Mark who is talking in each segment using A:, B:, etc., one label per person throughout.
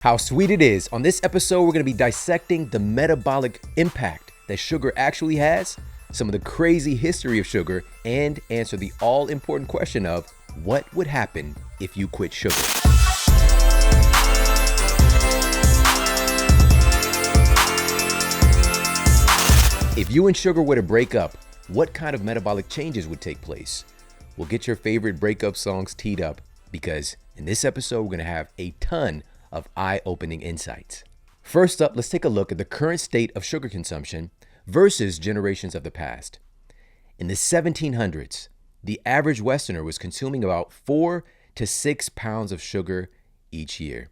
A: How sweet it is. On this episode, we're going to be dissecting the metabolic impact that sugar actually has, some of the crazy history of sugar, and answer the all-important question of what would happen if you quit sugar. If you and sugar were to break up, what kind of metabolic changes would take place? We'll get your favorite breakup songs teed up because in this episode, we're going to have a ton of eye-opening insights. First up, let's take a look at the current state of sugar consumption versus generations of the past. In the 1700s, the average Westerner was consuming about 4 to 6 pounds of sugar each year.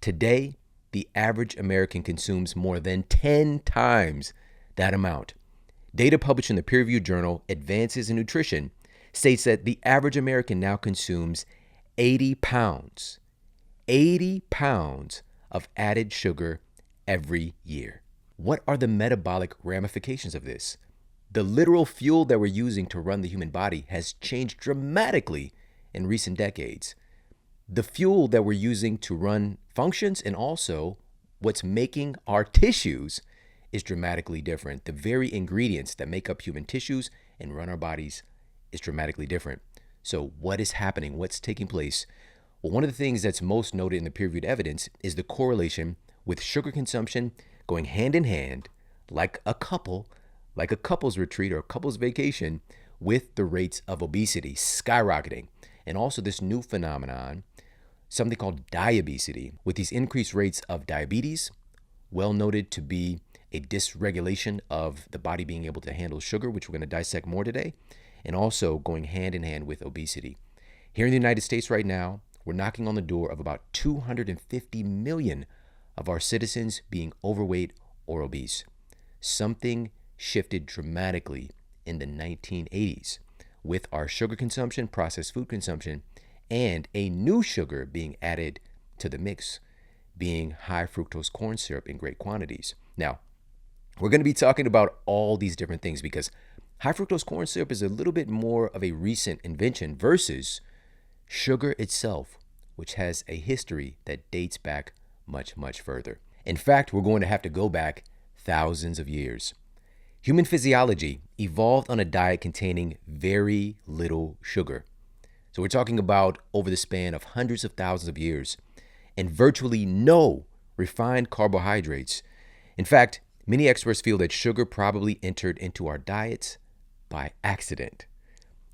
A: Today, the average American consumes more than 10 times that amount. Data published in the peer-reviewed journal Advances in Nutrition states that the average American now consumes 80 pounds of added sugar every year. What are the metabolic ramifications of this? The literal fuel that we're using to run the human body has changed dramatically in recent decades. The fuel that we're using to run functions and also what's making our tissues is dramatically different. The very ingredients that make up human tissues and run our bodies is dramatically different. So what is happening? What's taking place? Well, one of the things that's most noted in the peer-reviewed evidence is the correlation with sugar consumption going hand in hand, like a couple's retreat or a couple's vacation, with the rates of obesity skyrocketing. And also this new phenomenon, something called diabesity, with these increased rates of diabetes, well noted to be a dysregulation of the body being able to handle sugar, which we're going to dissect more today, and also going hand in hand with obesity. Here in the United States right now, we're knocking on the door of about 250 million of our citizens being overweight or obese. Something shifted dramatically in the 1980s with our sugar consumption, processed food consumption, and a new sugar being added to the mix, being high fructose corn syrup in great quantities. Now, we're going to be talking about all these different things because high fructose corn syrup is a little bit more of a recent invention versus sugar itself, which has a history that dates back much, much further. In fact, we're going to have to go back thousands of years. Human physiology evolved on a diet containing very little sugar. So we're talking about over the span of hundreds of thousands of years and virtually no refined carbohydrates. In fact, many experts feel that sugar probably entered into our diets by accident.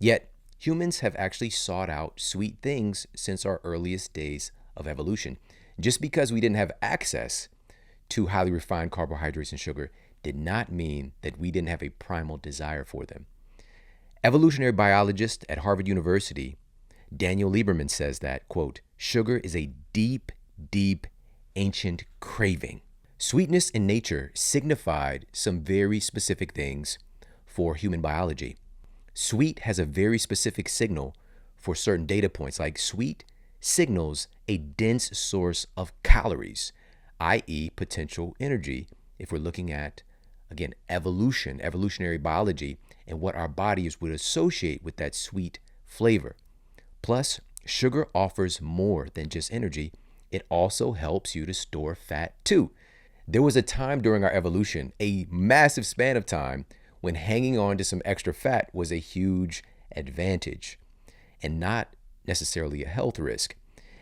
A: Yet, humans have actually sought out sweet things since our earliest days of evolution. Just because we didn't have access to highly refined carbohydrates and sugar did not mean that we didn't have a primal desire for them. Evolutionary biologist at Harvard University, Daniel Lieberman, says that, quote, sugar is a deep, deep, ancient craving. Sweetness in nature signified some very specific things for human biology. Sweet has a very specific signal for certain data points, like sweet signals a dense source of calories, i.e. potential energy, if we're looking at, again, evolutionary biology, and what our bodies would associate with that sweet flavor. Plus, sugar offers more than just energy. It also helps you to store fat too. There was a time during our evolution, a massive span of time, when hanging on to some extra fat was a huge advantage and not necessarily a health risk.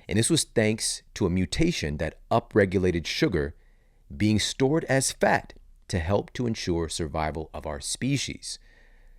A: And this was thanks to a mutation that upregulated sugar being stored as fat to help to ensure survival of our species.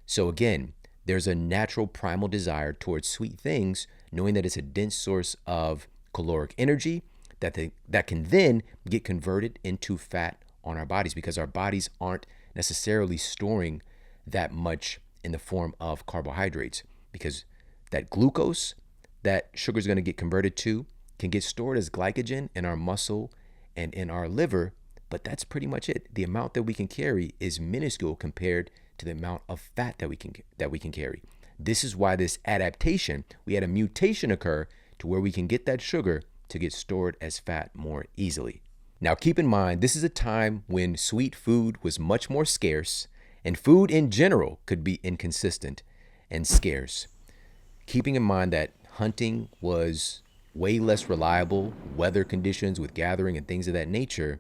A: So again, there's a natural primal desire towards sweet things, knowing that it's a dense source of caloric energy that can then get converted into fat on our bodies because our bodies aren't necessarily storing that much in the form of carbohydrates, because that glucose that sugar is going to get converted to can get stored as glycogen in our muscle and in our liver, but that's pretty much it. The amount that we can carry is minuscule compared to the amount of fat that we can carry. This is why this adaptation, we had a mutation occur to where we can get that sugar to get stored as fat more easily. Now, keep in mind, this is a time when sweet food was much more scarce and food in general could be inconsistent and scarce. Keeping in mind that hunting was way less reliable weather conditions with gathering and things of that nature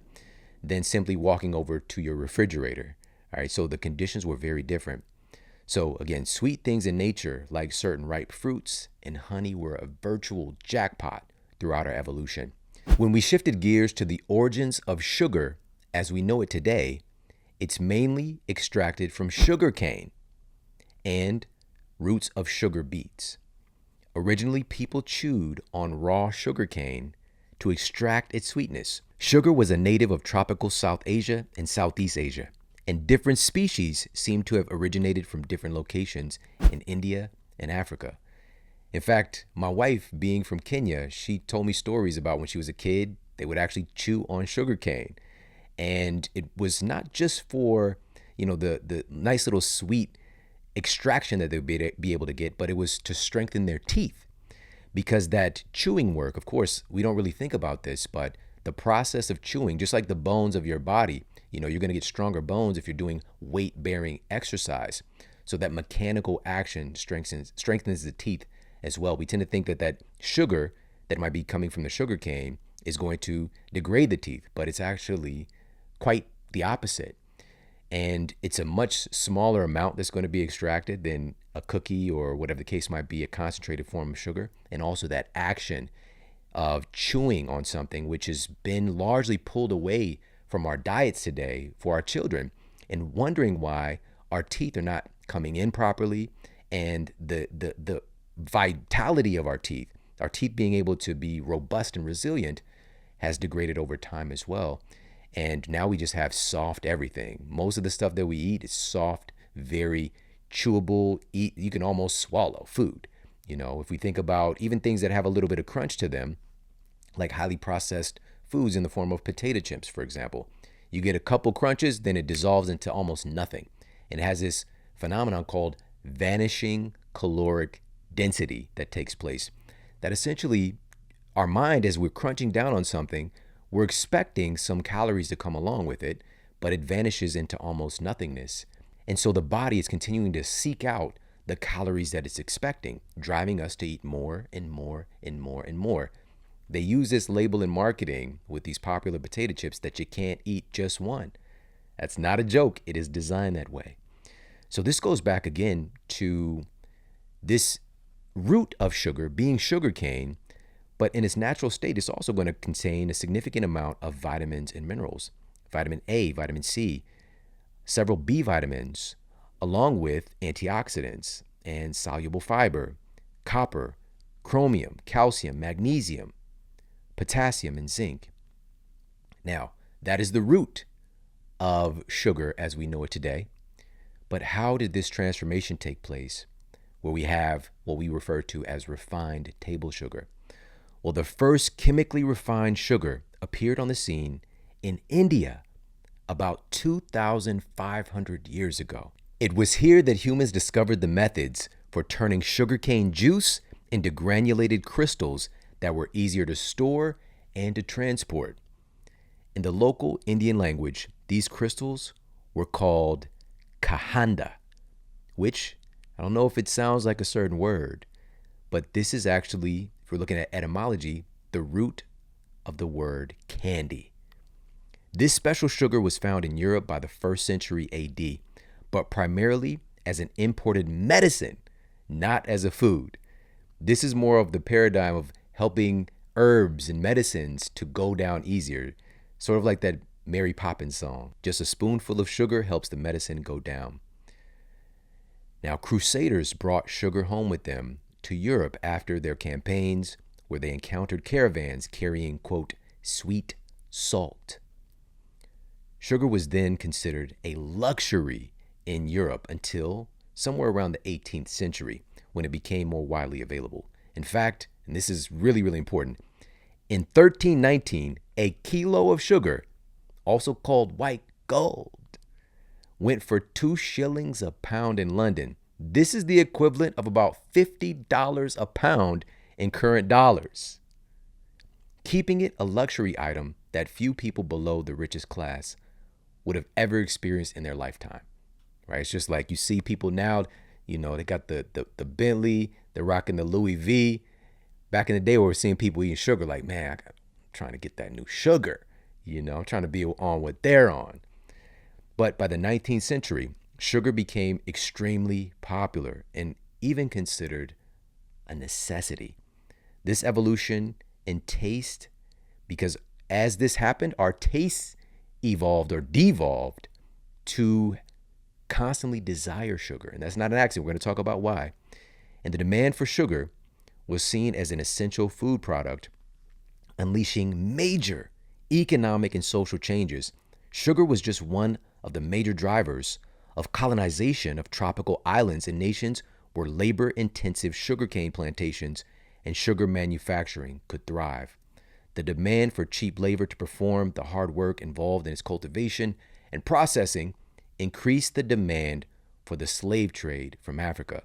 A: than simply walking over to your refrigerator. All right, so the conditions were very different. So again, sweet things in nature like certain ripe fruits and honey were a virtual jackpot throughout our evolution. When we shifted gears to the origins of sugar as we know it today, it's mainly extracted from sugarcane and roots of sugar beets. Originally, people chewed on raw sugarcane to extract its sweetness. Sugar was a native of tropical South Asia and Southeast Asia, and different species seem to have originated from different locations in India and Africa. In fact, my wife, being from Kenya, she told me stories about when she was a kid, they would actually chew on sugarcane. And it was not just for, the nice little sweet extraction that they'd be able to get, but it was to strengthen their teeth. Because that chewing work, of course, we don't really think about this, but the process of chewing, just like the bones of your body, you're going to get stronger bones if you're doing weight-bearing exercise. So that mechanical action strengthens the teeth as well. We tend to think that sugar that might be coming from the sugar cane is going to degrade the teeth, but it's actually quite the opposite. And it's a much smaller amount that's going to be extracted than a cookie or whatever the case might be, a concentrated form of sugar. And also that action of chewing on something, which has been largely pulled away from our diets today for our children, and wondering why our teeth are not coming in properly, and the vitality of our teeth being able to be robust and resilient, has degraded over time as well. And now we just have soft everything. Most of the stuff that we eat is soft, very chewable. You can almost swallow food. If we think about even things that have a little bit of crunch to them, like highly processed foods in the form of potato chips, for example. You get a couple crunches, then it dissolves into almost nothing. And it has this phenomenon called vanishing caloric density that takes place. That essentially, our mind, as we're crunching down on something, we're expecting some calories to come along with it, but it vanishes into almost nothingness. And so the body is continuing to seek out the calories that it's expecting, driving us to eat more and more and more and more. They use this label in marketing with these popular potato chips that you can't eat just one. That's not a joke. It is designed that way. So this goes back again to this root of sugar being sugarcane, but in its natural state, it's also going to contain a significant amount of vitamins and minerals. Vitamin A, vitamin C, several B vitamins, along with antioxidants and soluble fiber, copper, chromium, calcium, magnesium, potassium, and zinc. Now, that is the root of sugar as we know it today. But how did this transformation take place where we have what we refer to as refined table sugar? Well, the first chemically refined sugar appeared on the scene in India about 2,500 years ago. It was here that humans discovered the methods for turning sugarcane juice into granulated crystals that were easier to store and to transport. In the local Indian language, these crystals were called kahanda, which I don't know if it sounds like a certain word, but this is actually, if we're looking at etymology, the root of the word candy. This special sugar was found in Europe by the 1st century AD, but primarily as an imported medicine, not as a food. This is more of the paradigm of helping herbs and medicines to go down easier, sort of like that Mary Poppins song. Just a spoonful of sugar helps the medicine go down. Now, crusaders brought sugar home with them to Europe after their campaigns, where they encountered caravans carrying, quote, sweet salt. Sugar was then considered a luxury in Europe until somewhere around the 18th century, when it became more widely available. In fact, and this is really, really important, in 1319, a kilo of sugar, also called white gold, went for 2 shillings a pound in London. This is the equivalent of about $50 a pound in current dollars, keeping it a luxury item that few people below the richest class would have ever experienced in their lifetime, right? It's just like you see people now, they got the Bentley, they're rocking the Louis V. Back in the day, we were seeing people eating sugar like, man, I'm trying to get that new sugar. I'm trying to be on what they're on. But by the 19th century, sugar became extremely popular and even considered a necessity. This evolution in taste, because as this happened, our tastes evolved or devolved to constantly desire sugar. And that's not an accident. We're going to talk about why. And the demand for sugar was seen as an essential food product, unleashing major economic and social changes. Sugar was just one of the major drivers of colonization of tropical islands and nations where labor-intensive sugarcane plantations and sugar manufacturing could thrive. The demand for cheap labor to perform the hard work involved in its cultivation and processing increased the demand for the slave trade from Africa.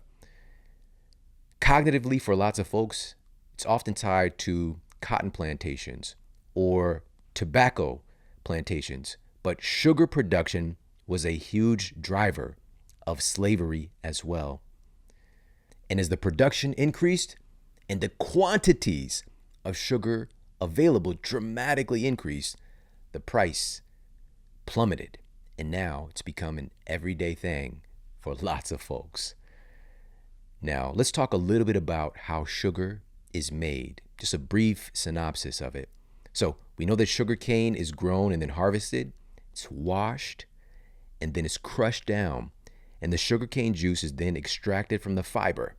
A: Cognitively, for lots of folks, it's often tied to cotton plantations or tobacco plantations, but sugar production was a huge driver of slavery as well. And as the production increased and the quantities of sugar available dramatically increased, the price plummeted. And now it's become an everyday thing for lots of folks. Now, let's talk a little bit about how sugar is made. Just a brief synopsis of it. So we know that sugar cane is grown and then harvested. It's washed and then it's crushed down. And the sugarcane juice is then extracted from the fiber.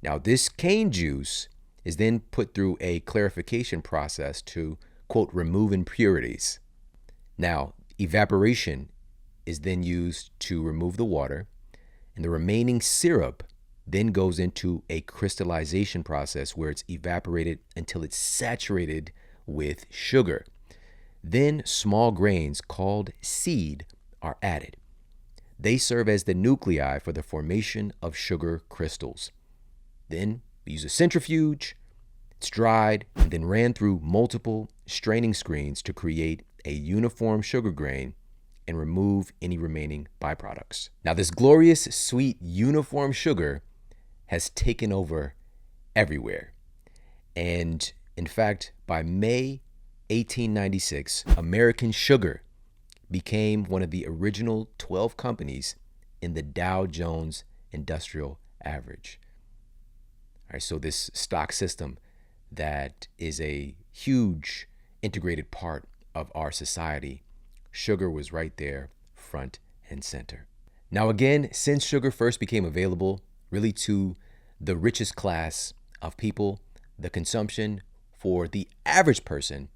A: Now, this cane juice is then put through a clarification process to, quote, remove impurities. Now, evaporation is then used to remove the water, and the remaining syrup then goes into a crystallization process where it's evaporated until it's saturated with sugar. Then small grains called seed are added. They serve as the nuclei for the formation of sugar crystals. Then we use a centrifuge. It's dried and then ran through multiple straining screens to create a uniform sugar grain and remove any remaining byproducts. Now, this glorious, sweet, uniform sugar has taken over everywhere. And in fact, by May 1896, American Sugar became one of the original 12 companies in the Dow Jones Industrial Average. All right, so this stock system that is a huge integrated part of our society, sugar was right there, front and center. Now again, since sugar first became available really to the richest class of people, the consumption for the average person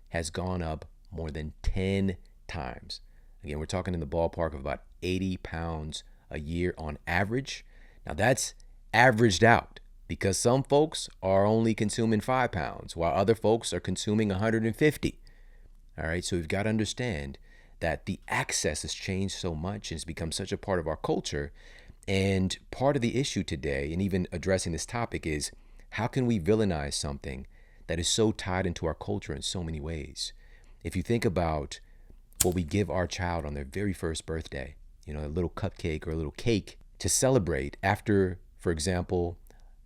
A: has gone up more than 10 times. Again, we're talking in the ballpark of about 80 pounds a year on average. Now that's averaged out because some folks are only consuming 5 pounds while other folks are consuming 150. All right, so we've got to understand that the access has changed so much and it's become such a part of our culture. And part of the issue today, and even addressing this topic, is how can we villainize something that is so tied into our culture in so many ways? If you think about what we give our child on their very first birthday, a little cupcake or a little cake to celebrate after, for example,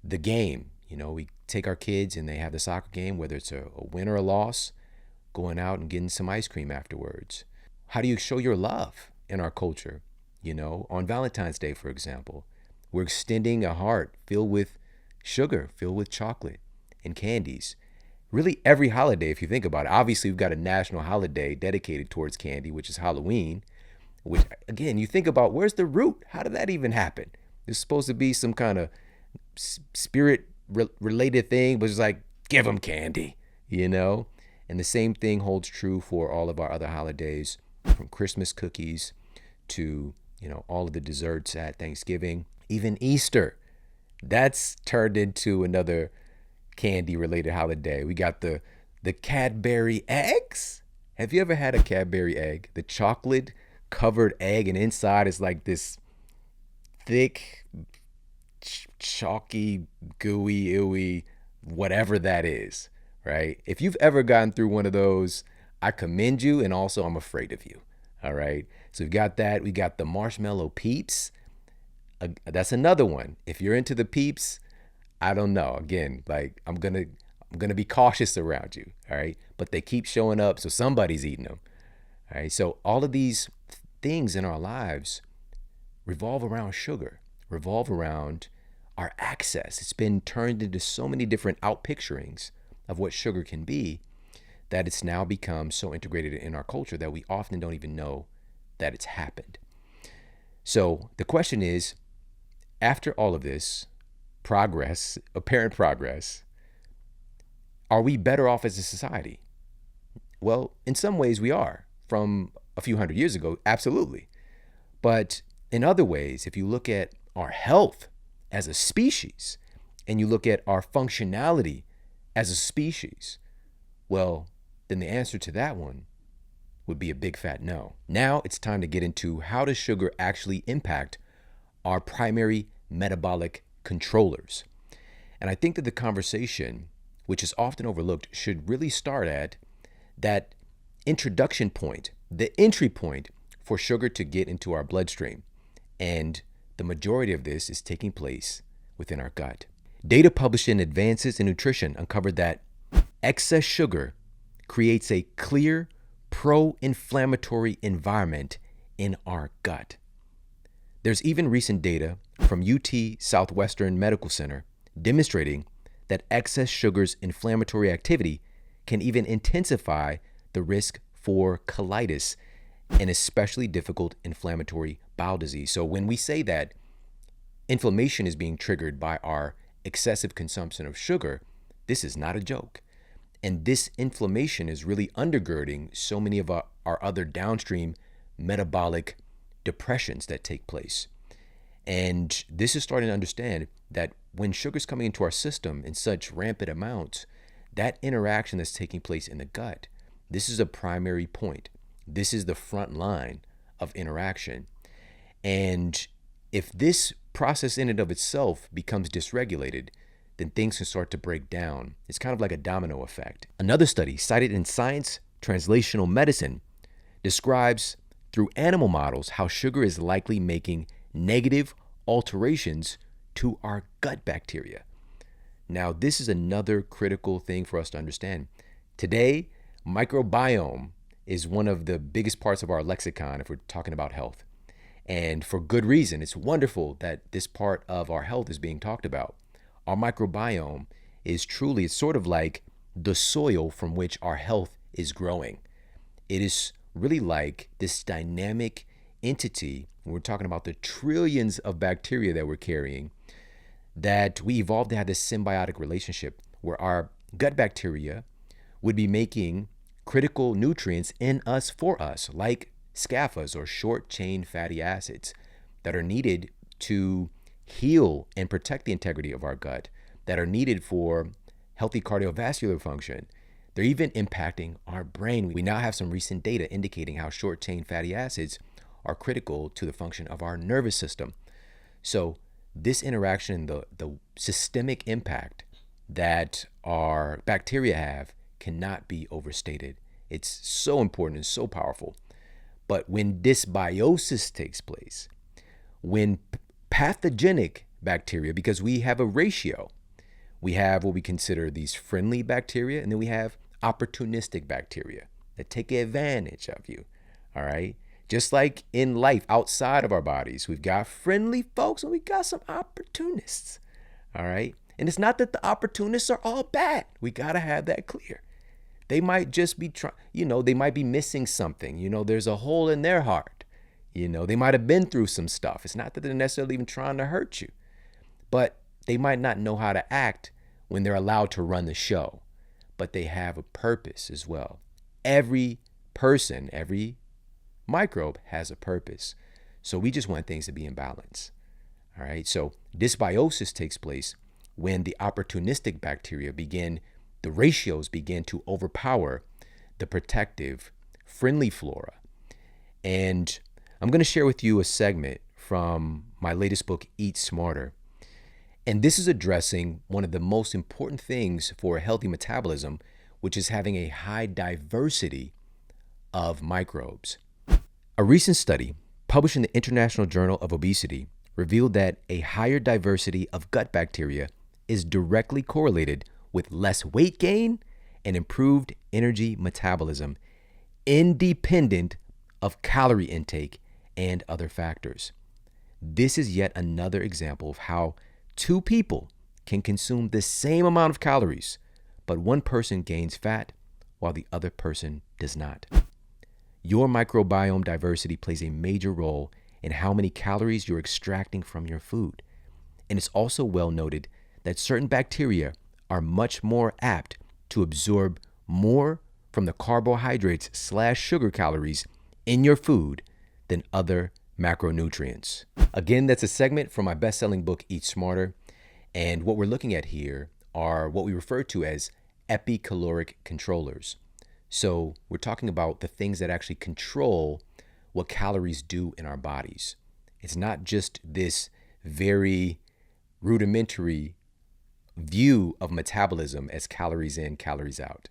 A: the game. We take our kids and they have the soccer game, whether it's a win or a loss, going out and getting some ice cream afterwards. How do you show your love in our culture? On Valentine's Day, for example, we're extending a heart filled with sugar, filled with chocolate and candies. Really every holiday, if you think about it. Obviously, we've got a national holiday dedicated towards candy, which is Halloween, which, again, you think about where's the root? How did that even happen? It's supposed to be some kind of spirit-related thing, but it's like, give them candy, And the same thing holds true for all of our other holidays, from Christmas cookies to all of the desserts at Thanksgiving, even Easter. That's turned into another candy-related holiday. We got the Cadbury eggs. Have you ever had a Cadbury egg? The chocolate-covered egg, and inside is like this thick, chalky, gooey, ooey, whatever that is, right? If you've ever gotten through one of those, I commend you, and also I'm afraid of you. All right. So we've got that. We got the marshmallow peeps. That's another one. If you're into the peeps, I don't know. Again, like I'm gonna be cautious around you. All right. But they keep showing up, so somebody's eating them. All right. So all of these things in our lives revolve around sugar, revolve around our access. It's been turned into so many different outpicturings of what sugar can be that it's now become so integrated in our culture that we often don't even know that it's happened. So the question is, after all of this progress, apparent progress, are we better off as a society? Well, in some ways we are. From a few hundred years ago, absolutely. But in other ways, if you look at our health as a species and you look at our functionality as a species, well, then the answer to that one would be a big fat no. Now it's time to get into how does sugar actually impact our primary metabolic controllers. And I think that the conversation, which is often overlooked, should really start at that introduction point, the entry point for sugar to get into our bloodstream. And the majority of this is taking place within our gut. Data published in Advances in Nutrition uncovered that excess sugar creates a clear pro-inflammatory environment in our gut. There's even recent data from UT Southwestern Medical Center demonstrating that excess sugar's inflammatory activity can even intensify the risk for colitis, an especially difficult inflammatory bowel disease. So when we say that inflammation is being triggered by our excessive consumption of sugar, this is not a joke. And this inflammation is really undergirding so many of our other downstream metabolic depressions that take place. And this is starting to understand that when sugar's coming into our system in such rampant amounts, that interaction that's taking place in the gut, this is a primary point. This is the front line of interaction. And if this process in and of itself becomes dysregulated, then things can start to break down. It's kind of like a domino effect. Another study cited in Science Translational Medicine describes through animal models how sugar is likely making negative alterations to our gut bacteria. Now, this is another critical thing for us to understand. Today, microbiome is one of the biggest parts of our lexicon if we're talking about health. And for good reason. It's wonderful that this part of our health is being talked about. Our microbiome is truly, it's sort of like the soil from which our health is growing. It is really like this dynamic entity, when we're talking about the trillions of bacteria that we're carrying, that we evolved to have this symbiotic relationship where our gut bacteria would be making critical nutrients in us for us, like SCAFAs or short chain fatty acids that are needed to heal and protect the integrity of our gut, that are needed for healthy cardiovascular function. They're even impacting our brain. We now have some recent data indicating how short chain fatty acids are critical to the function of our nervous system. So this interaction, the systemic impact that our bacteria have cannot be overstated. It's so important and so powerful. But when dysbiosis takes place, when pathogenic bacteria, because we have a ratio, we have what we consider these friendly bacteria, and then we have opportunistic bacteria that take advantage of you, all right? Just like in life outside of our bodies, we've got friendly folks and we got some opportunists, all right? And it's not that the opportunists are all bad. We got to have that clear. They might just be trying, they might be missing something. There's a hole in their heart. They might have been through some stuff. It's not that they're necessarily even trying to hurt you, but they might not know how to act when they're allowed to run the show, but they have a purpose as well. Every person, every microbe has a purpose. So we just want things to be in balance. All right. So dysbiosis takes place when the opportunistic bacteria the ratios begin to overpower the protective, friendly flora. And I'm going to share with you a segment from my latest book, Eat Smarter. And this is addressing one of the most important things for a healthy metabolism, which is having a high diversity of microbes. A recent study published in the International Journal of Obesity revealed that a higher diversity of gut bacteria is directly correlated with less weight gain and improved energy metabolism, independent of calorie intake and other factors. This is yet another example of how two people can consume the same amount of calories, but one person gains fat while the other person does not. Your microbiome diversity plays a major role in how many calories you're extracting from your food. And it's also well noted that certain bacteria are much more apt to absorb more from the carbohydrates/sugar calories in your food than other macronutrients. Again, that's a segment from my best-selling book, Eat Smarter. And what we're looking at here are what we refer to as epicaloric controllers. So we're talking about the things that actually control what calories do in our bodies. It's not just this very rudimentary view of metabolism as calories in, calories out.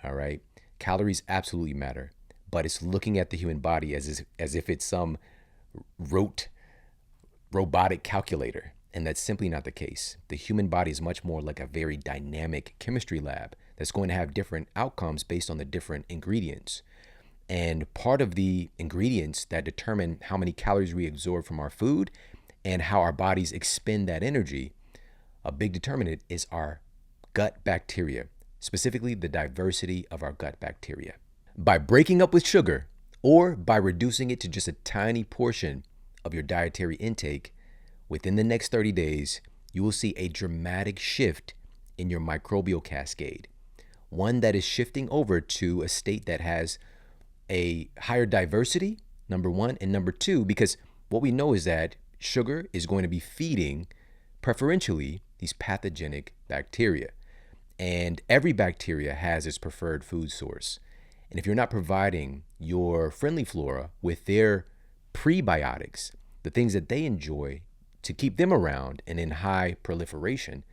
A: All right. Calories absolutely matter, but it's looking at the human body as if it's some rote robotic calculator. And that's simply not the case. The human body is much more like a very dynamic chemistry lab that's going to have different outcomes based on the different ingredients. And part of the ingredients that determine how many calories we absorb from our food and how our bodies expend that energy, a big determinant is our gut bacteria, specifically the diversity of our gut bacteria. By breaking up with sugar or by reducing it to just a tiny portion of your dietary intake, within the next 30 days, you will see a dramatic shift in your microbial cascade, one that is shifting over to a state that has a higher diversity, number one, and number two, because what we know is that sugar is going to be feeding preferentially these pathogenic bacteria. And every bacteria has its preferred food source. And if you're not providing your friendly flora with their prebiotics, the things that they enjoy to keep them around and in high proliferation,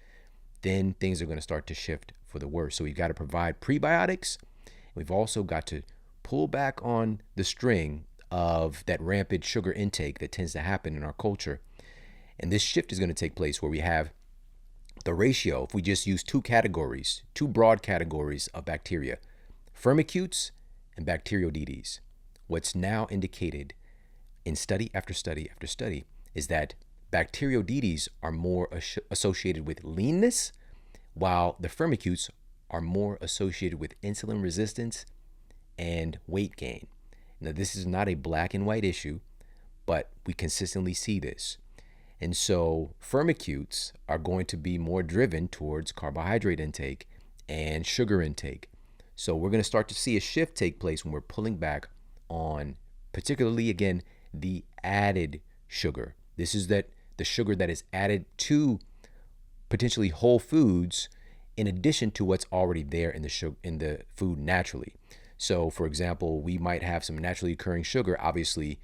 A: then things are going to start to shift for the worse. So we've got to provide prebiotics. We've also got to pull back on the string of that rampant sugar intake that tends to happen in our culture. And this shift is going to take place where we have the ratio, if we just use two broad categories of bacteria, firmicutes and bacteroidetes. What's now indicated in study after study after study is that bacteroidetes are more associated with leanness, while the firmicutes are more associated with insulin resistance and weight gain. Now, this is not a black and white issue, but we consistently see this. And so firmicutes are going to be more driven towards carbohydrate intake and sugar intake. So we're going to start to see a shift take place when we're pulling back on, particularly, again, the added sugar. This is the sugar that is added to potentially whole foods in addition to what's already there in the food naturally. So, for example, we might have some naturally occurring sugar, obviously,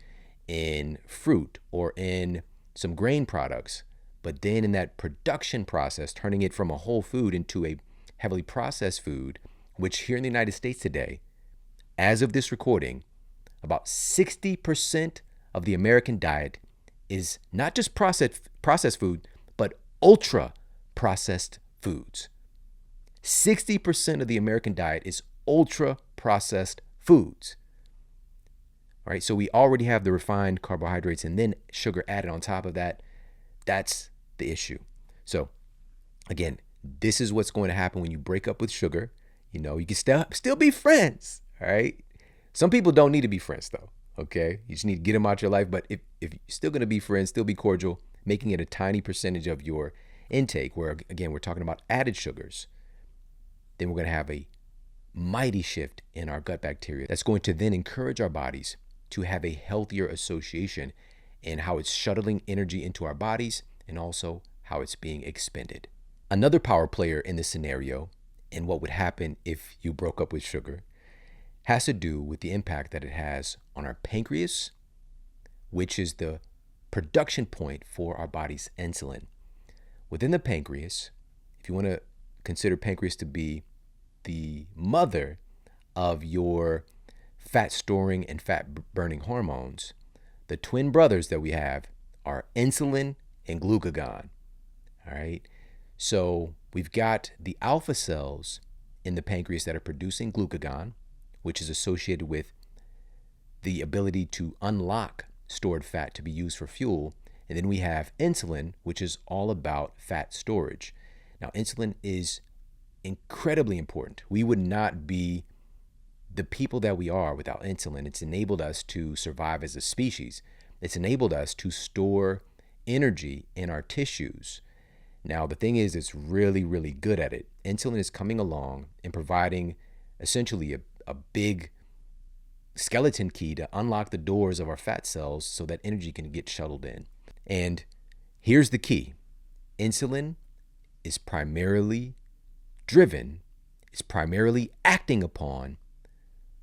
A: in fruit or in some grain products. But then in that production process, turning it from a whole food into a heavily processed food, which here in the United States today, as of this recording, about 60% of the American diet is not just processed food, but ultra processed foods. 60% of the American diet is ultra processed foods. All right, so we already have the refined carbohydrates and then sugar added on top of that. That's the issue. So again, this is what's going to happen when you break up with sugar. You know, you can still be friends. All right. Some people don't need to be friends though. Okay. You just need to get them out your life. But if you're still going to be friends, still be cordial, making it a tiny percentage of your intake, where again, we're talking about added sugars, then we're going to have a mighty shift in our gut bacteria. That's going to then encourage our bodies to have a healthier association in how it's shuttling energy into our bodies and also how it's being expended. Another power player in this scenario, and what would happen if you broke up with sugar, has to do with the impact that it has on our pancreas, which is the production point for our body's insulin. Within the pancreas, if you want to consider pancreas to be the mother of your fat storing and fat burning hormones, the twin brothers that we have are insulin and glucagon. All right. So we've got the alpha cells in the pancreas that are producing glucagon, which is associated with the ability to unlock stored fat to be used for fuel. And then we have insulin, which is all about fat storage. Now, insulin is incredibly important. We would not be the people that we are without insulin. It's enabled us to survive as a species. It's enabled us to store energy in our tissues. Now, the thing is, it's really, really good at it. Insulin is coming along and providing essentially a big skeleton key to unlock the doors of our fat cells so that energy can get shuttled in. And here's the key. Insulin is primarily acting upon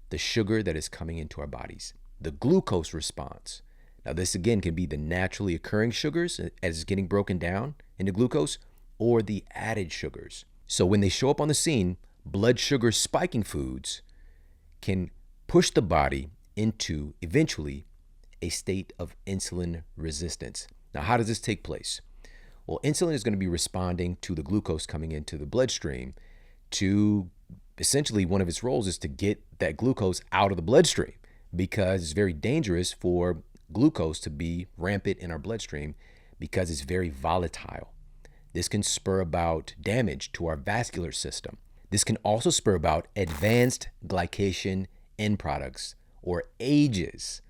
A: the sugar that is coming into our bodies, the glucose response. Now, this again can be the naturally occurring sugars as it's getting broken down into glucose, or the added sugars. So when they show up on the scene, blood sugar spiking foods can push the body into eventually a state of insulin resistance. Now, how does this take place? Well, insulin is going to be responding to the glucose coming into the bloodstream. To essentially, one of its roles is to get that glucose out of the bloodstream, because it's very dangerous for glucose to be rampant in our bloodstream because it's very volatile. This can spur about damage to our vascular system. This can also spur about advanced glycation end products, or AGEs,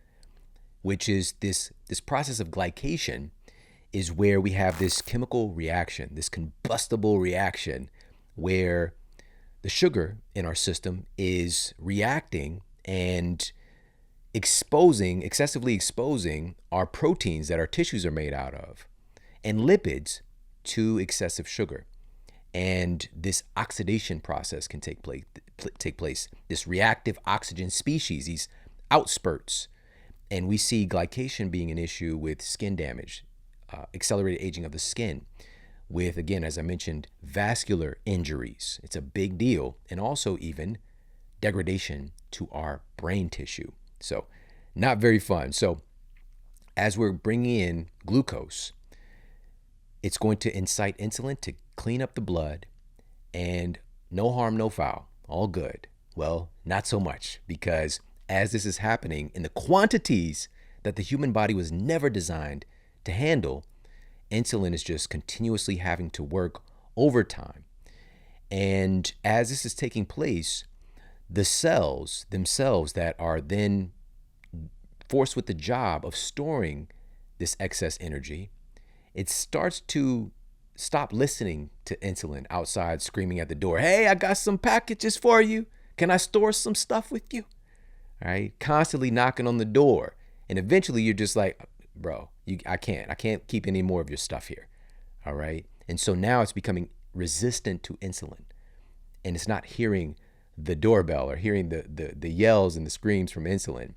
A: which is this process of glycation is where we have this chemical reaction, this combustible reaction, where the sugar in our system is reacting and excessively exposing our proteins that our tissues are made out of, and lipids to excessive sugar. And this oxidation process can take place. This reactive oxygen species, these outspurts. And we see glycation being an issue with skin damage, accelerated aging of the skin, with, again, as I mentioned, vascular injuries. It's a big deal. And also even degradation to our brain tissue. So not very fun. So as we're bringing in glucose, it's going to incite insulin to clean up the blood, and no harm, no foul, all good. Well, not so much, because as this is happening in the quantities that the human body was never designed to handle, insulin is just continuously having to work overtime. And as this is taking place, the cells themselves that are then forced with the job of storing this excess energy, it starts to stop listening to insulin outside screaming at the door. Hey, I got some packages for you. Can I store some stuff with you? All right, constantly knocking on the door. And eventually you're just like, bro, I can't keep any more of your stuff here. All right. And so now it's becoming resistant to insulin, and it's not hearing the doorbell or hearing the yells and the screams from insulin.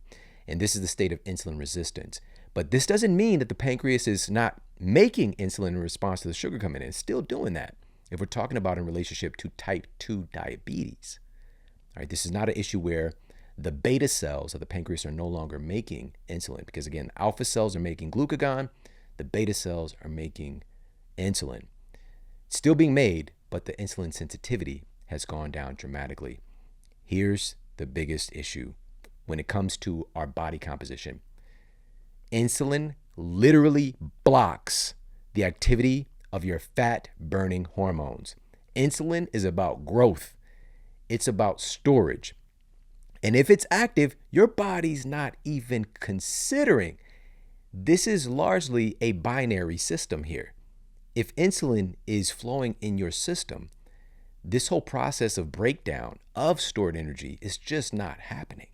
A: And this is the state of insulin resistance. But this doesn't mean that the pancreas is not making insulin in response to the sugar coming in. It's still doing that if we're talking about in relationship to type 2 diabetes. All right, this is not an issue where the beta cells of the pancreas are no longer making insulin, because again, alpha cells are making glucagon, the beta cells are making insulin. It's still being made, but the insulin sensitivity has gone down dramatically. Here's the biggest issue when it comes to our body composition. Insulin literally blocks the activity of your fat burning hormones. Insulin is about growth. It's about storage. And if it's active, your body's not even considering. This is largely a binary system here. If insulin is flowing in your system, this whole process of breakdown of stored energy is just not happening,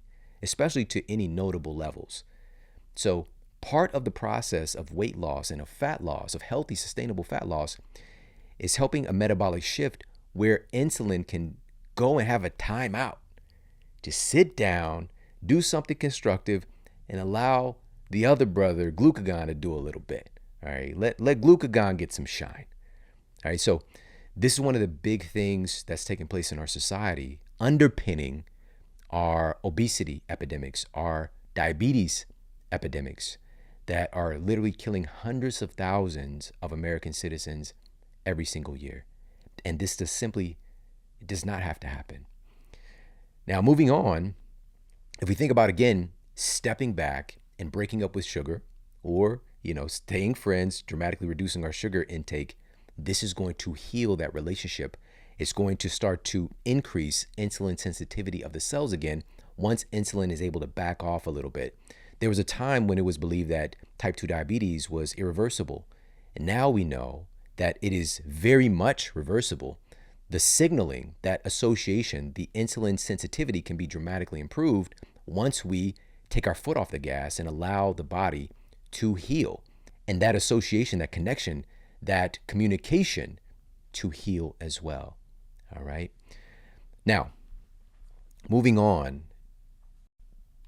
A: especially to any notable levels. So part of the process of weight loss and of fat loss, of healthy, sustainable fat loss, is helping a metabolic shift where insulin can go and have a timeout. Just sit down, do something constructive, and allow the other brother, glucagon, to do a little bit. All right, let glucagon get some shine. All right, so this is one of the big things that's taking place in our society, underpinning our obesity epidemics, our diabetes epidemics that are literally killing hundreds of thousands of American citizens every single year. And this just simply does not have to happen. Now, moving on, if we think about, again, stepping back and breaking up with sugar, or, staying friends, dramatically reducing our sugar intake, this is going to heal that relationship. It's going to start to increase insulin sensitivity of the cells again once insulin is able to back off a little bit. There was a time when it was believed that type 2 diabetes was irreversible. And now we know that it is very much reversible. The signaling, that association, the insulin sensitivity can be dramatically improved once we take our foot off the gas and allow the body to heal. And that association, that connection, that communication to heal as well. All right. Now, moving on,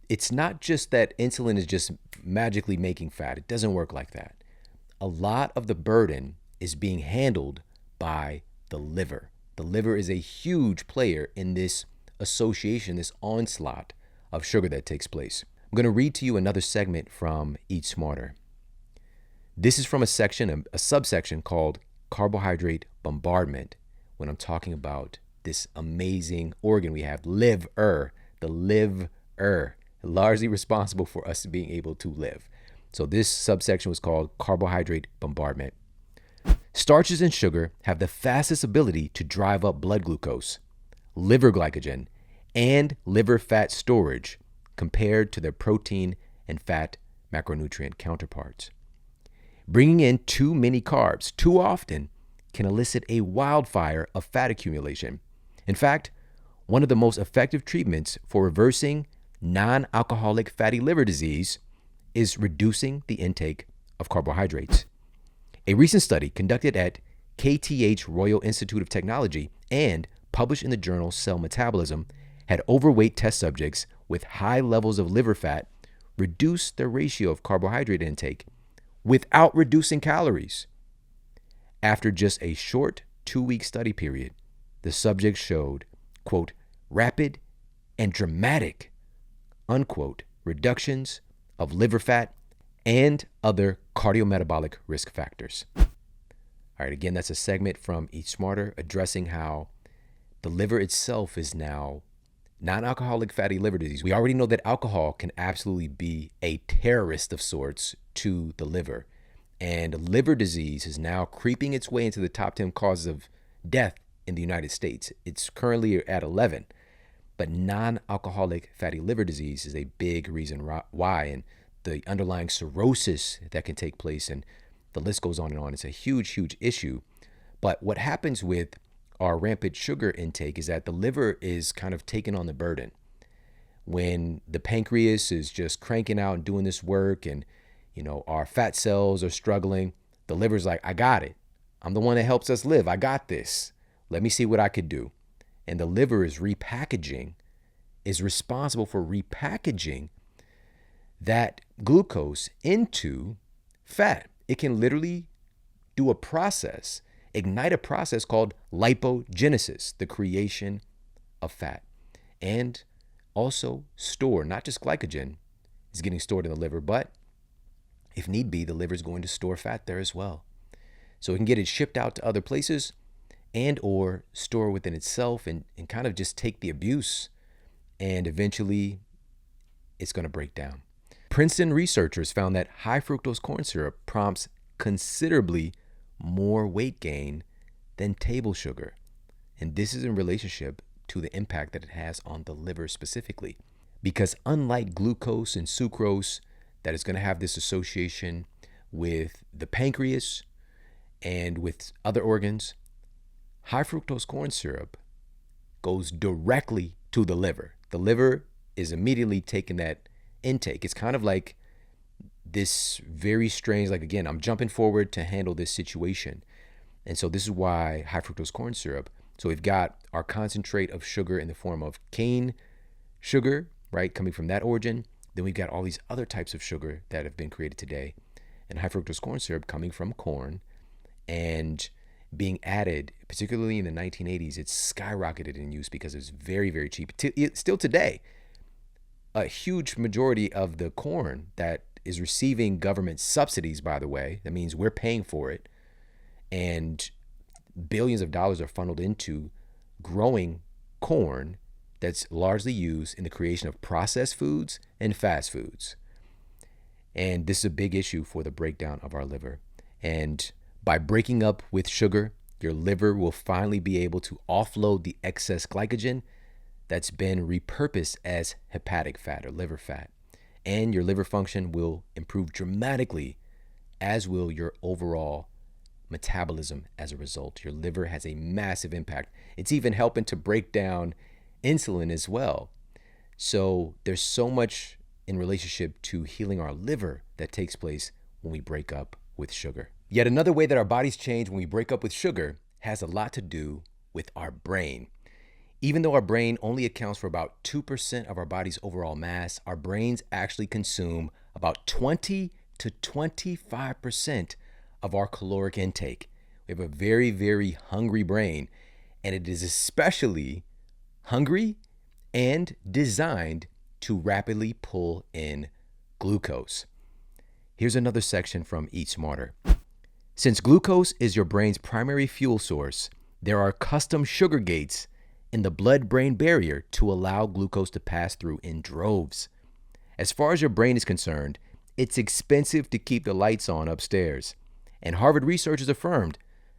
A: it's not just that insulin is just magically making fat. It doesn't work like that. A lot of the burden is being handled by the liver. The liver is a huge player in this association, this onslaught of sugar that takes place. I'm going to read to you another segment from Eat Smarter. This is from a subsection called carbohydrate bombardment, when I'm talking about this amazing organ we have, liver, the liver, largely responsible for us being able to live. So this subsection was called carbohydrate bombardment. Starches and sugar have the fastest ability to drive up blood glucose, liver glycogen, and liver fat storage compared to their protein and fat macronutrient counterparts. Bringing in too many carbs too often can elicit a wildfire of fat accumulation. In fact, one of the most effective treatments for reversing non-alcoholic fatty liver disease is reducing the intake of carbohydrates. A recent study conducted at KTH Royal Institute of Technology and published in the journal Cell Metabolism had overweight test subjects with high levels of liver fat reduce their ratio of carbohydrate intake without reducing calories. After just a short 2-week study period, the subjects showed, quote, rapid and dramatic, unquote, reductions of liver fat and other cardiometabolic risk factors. All right, again, that's a segment from Eat Smarter addressing how the liver itself is now non-alcoholic fatty liver disease. We already know that alcohol can absolutely be a terrorist of sorts to the liver. And liver disease is now creeping its way into the top 10 causes of death in the United States. It's currently at 11. But non-alcoholic fatty liver disease is a big reason why, and the underlying cirrhosis that can take place, and the list goes on and on. It's a huge, huge issue. But what happens with our rampant sugar intake is that the liver is kind of taking on the burden. When the pancreas is just cranking out and doing this work, and our fat cells are struggling, the liver's like, I got it. I'm the one that helps us live. I got this. Let me see what I could do. And the liver is responsible for repackaging that glucose into fat. It can literally do a process, ignite a process called lipogenesis, the creation of fat, and also store, not just glycogen is getting stored in the liver, but if need be, the liver is going to store fat there as well. So it can get it shipped out to other places and or store within itself and kind of just take the abuse, and eventually it's going to break down. Princeton researchers found that high fructose corn syrup prompts considerably more weight gain than table sugar. And this is in relationship to the impact that it has on the liver specifically. Because unlike glucose and sucrose, that is going to have this association with the pancreas and with other organs, high fructose corn syrup goes directly to the liver. The liver is immediately taking that intake. It's kind of like this very strange, like, again, I'm jumping forward to handle this situation. And so this is why high fructose corn syrup. So we've got our concentrate of sugar in the form of cane sugar, right, coming from that origin. Then we've got all these other types of sugar that have been created today, and high fructose corn syrup coming from corn and being added, particularly in the 1980s, it's skyrocketed in use because it's very, very cheap. Still today, a huge majority of the corn that is receiving government subsidies, by the way, that means we're paying for it, and billions of dollars are funneled into growing corn that's largely used in the creation of processed foods and fast foods. And this is a big issue for the breakdown of our liver. And by breaking up with sugar, your liver will finally be able to offload the excess glycogen that's been repurposed as hepatic fat or liver fat. And your liver function will improve dramatically, as will your overall metabolism as a result. Your liver has a massive impact. It's even helping to break down insulin as well. So there's so much in relationship to healing our liver that takes place when we break up with sugar. Yet another way that our bodies change when we break up with sugar has a lot to do with our brain. Even though our brain only accounts for about 2% of our body's overall mass, our brains actually consume about 20 to 25% of our caloric intake. We have a very, very hungry brain, and it is especially hungry and designed to rapidly pull in glucose. Here's another section from Eat Smarter. Since glucose is your brain's primary fuel source, there are custom sugar gates in the blood-brain barrier to allow glucose to pass through in droves. As far as your brain is concerned, it's expensive to keep the lights on upstairs. And Harvard researchers affirmed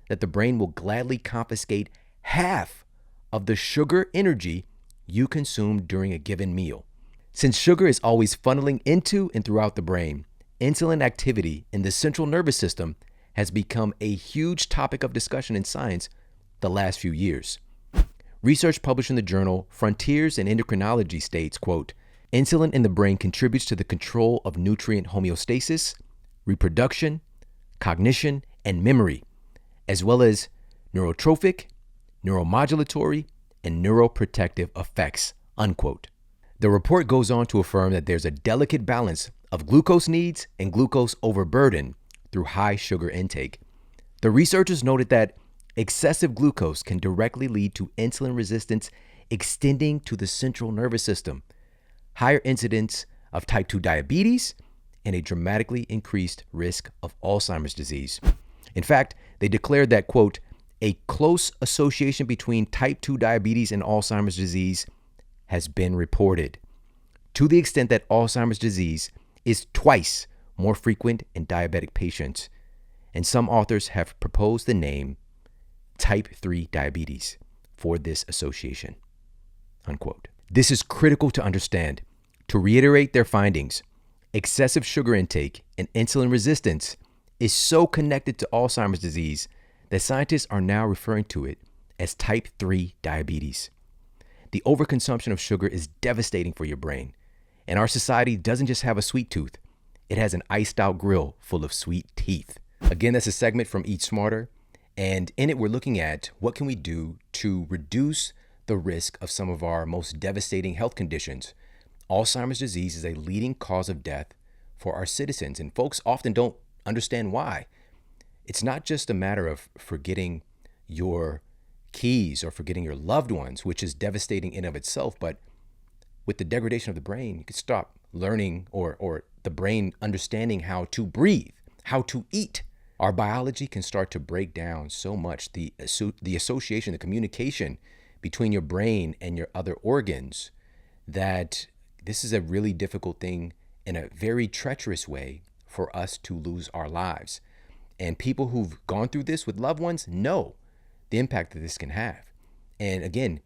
A: that the brain will gladly confiscate half of the sugar energy you consume during a given meal. Since sugar is always funneling into and throughout the brain, insulin activity in the central nervous system has become a huge topic of discussion in science the last few years. Research published in the journal Frontiers in Endocrinology states, quote, insulin in the brain contributes to the control of nutrient homeostasis, reproduction, cognition, and memory, as well as neurotrophic, neuromodulatory, and neuroprotective effects, unquote. The report goes on to affirm that there's a delicate balance of glucose needs and glucose overburden through high sugar intake. The researchers noted that excessive glucose can directly lead to insulin resistance extending to the central nervous system, higher incidence of type 2 diabetes, and a dramatically increased risk of Alzheimer's disease. In fact, they declared that, quote, a close association between type 2 diabetes and Alzheimer's disease has been reported, to the extent that Alzheimer's disease is twice more frequent in diabetic patients. And some authors have proposed the name type 3 diabetes for this association, unquote. This is critical to understand. To reiterate their findings, excessive sugar intake and insulin resistance is so connected to Alzheimer's disease that scientists are now referring to it as type 3 diabetes. The overconsumption of sugar is devastating for your brain, and our society doesn't just have a sweet tooth, it has an iced out grill full of sweet teeth. Again, that's a segment from Eat Smarter, and in it we're looking at what can we do to reduce the risk of some of our most devastating health conditions. Alzheimer's disease is a leading cause of death for our citizens, and folks often don't understand why. It's not just a matter of forgetting your keys or forgetting your loved ones, which is devastating in of itself, but with the degradation of the brain, you could stop learning or the brain understanding how to breathe, how to eat. Our biology can start to break down so much. The association, the communication between your brain and your other organs, that this is a really difficult thing in a very treacherous way for us to lose our lives. And people who've gone through this with loved ones know the impact that this can have. And again,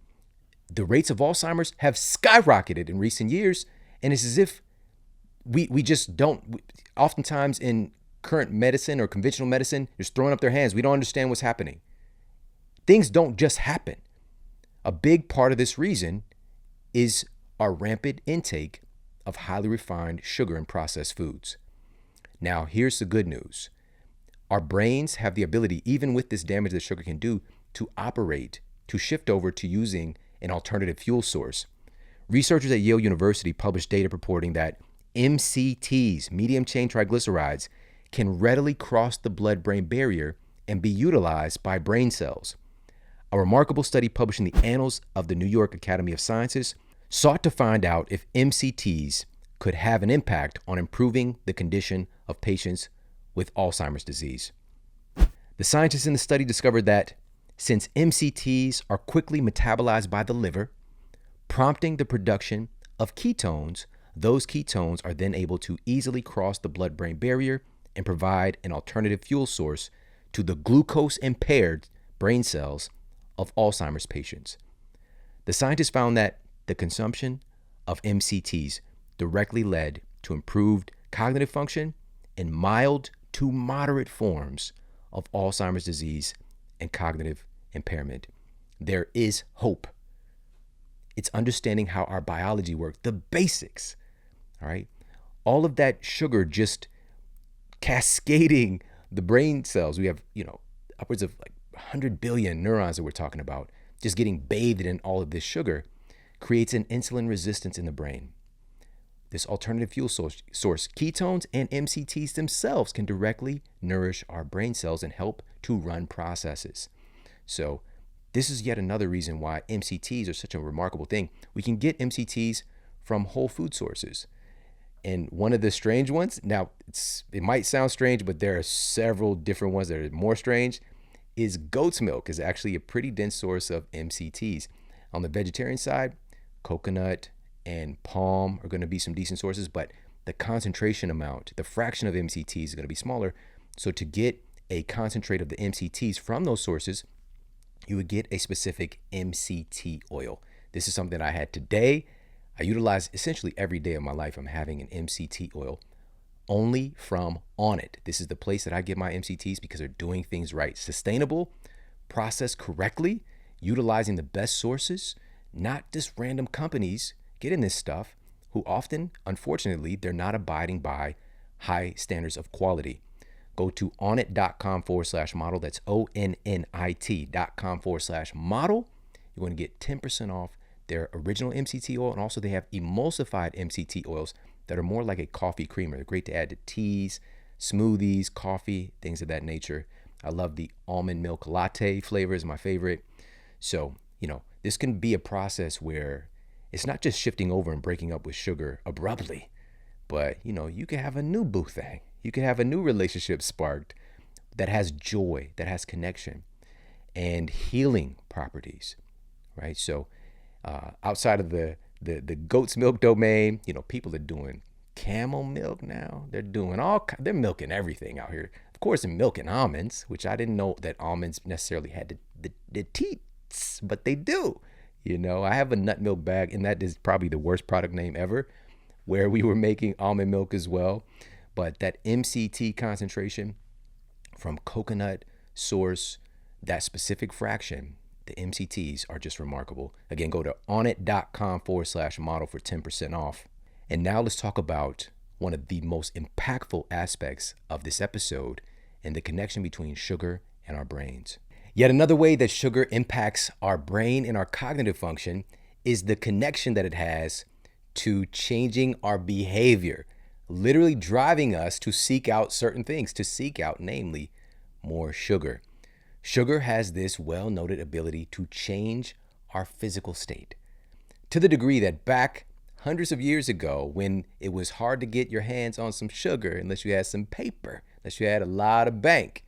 A: the rates of Alzheimer's have skyrocketed in recent years. And it's as if we just don't, oftentimes in current medicine or conventional medicine, just throwing up their hands. We don't understand what's happening. Things don't just happen. A big part of this reason is our rampant intake of highly refined sugar and processed foods. Now, here's the good news. Our brains have the ability, even with this damage that sugar can do, to operate, to shift over to using an alternative fuel source. Researchers at Yale University published data purporting that MCTs, medium-chain triglycerides, can readily cross the blood-brain barrier and be utilized by brain cells. A remarkable study published in the Annals of the New York Academy of Sciences sought to find out if MCTs could have an impact on improving the condition of patients with Alzheimer's disease. The scientists in the study discovered that Since MCTs are quickly metabolized by the liver, prompting the production of ketones, those ketones are then able to easily cross the blood-brain barrier and provide an alternative fuel source to the glucose-impaired brain cells of Alzheimer's patients. The scientists found that the consumption of MCTs directly led to improved cognitive function in mild to moderate forms of Alzheimer's disease and cognitive impairment. There is hope. It's understanding how our biology works, the basics, all right? All of that sugar just cascading the brain cells. We have, upwards of like 100 billion neurons that we're talking about, just getting bathed in all of this sugar creates an insulin resistance in the brain. This alternative fuel source, ketones and MCTs themselves can directly nourish our brain cells and help to run processes. So this is yet another reason why MCTs are such a remarkable thing. We can get MCTs from whole food sources. And one of the strange ones, now it might sound strange, but there are several different ones that are more strange, is goat's milk is actually a pretty dense source of MCTs. On the vegetarian side, coconut and palm are going to be some decent sources, but the concentration amount, the fraction of MCTs is going to be smaller. So to get a concentrate of the MCTs from those sources, you would get a specific MCT oil. This is something that I had today. I utilize essentially every day of my life. I'm having an MCT oil only from Onnit. This is the place that I get my MCTs because they're doing things right. Sustainable, processed correctly, utilizing the best sources, not just random companies getting this stuff who often, unfortunately, they're not abiding by high standards of quality. Go to onnit.com/model. That's ONNIT.com/model. You're going to get 10% off their original MCT oil. And also they have emulsified MCT oils that are more like a coffee creamer. They're great to add to teas, smoothies, coffee, things of that nature. I love the almond milk latte flavor is my favorite. So, this can be a process where it's not just shifting over and breaking up with sugar abruptly, but, you can have a new boo thing. You can have a new relationship sparked that has joy, that has connection and healing properties, right? So outside of the goat's milk domain, people are doing camel milk now. They're doing they're milking everything out here. Of course, they're milking almonds, which I didn't know that almonds necessarily had the teats, but they do. I have a nut milk bag, and that is probably the worst product name ever, where we were making almond milk as well. But that MCT concentration from coconut source, that specific fraction, the MCTs are just remarkable. Again, go to onnit.com/model for 10% off. And now let's talk about one of the most impactful aspects of this episode and the connection between sugar and our brains. Yet another way that sugar impacts our brain and our cognitive function is the connection that it has to changing our behavior, literally driving us to seek out certain things, to seek out, namely, more sugar. Sugar has this well-noted ability to change our physical state to the degree that back hundreds of years ago, when it was hard to get your hands on some sugar unless you had some paper, unless you had a lot of bank,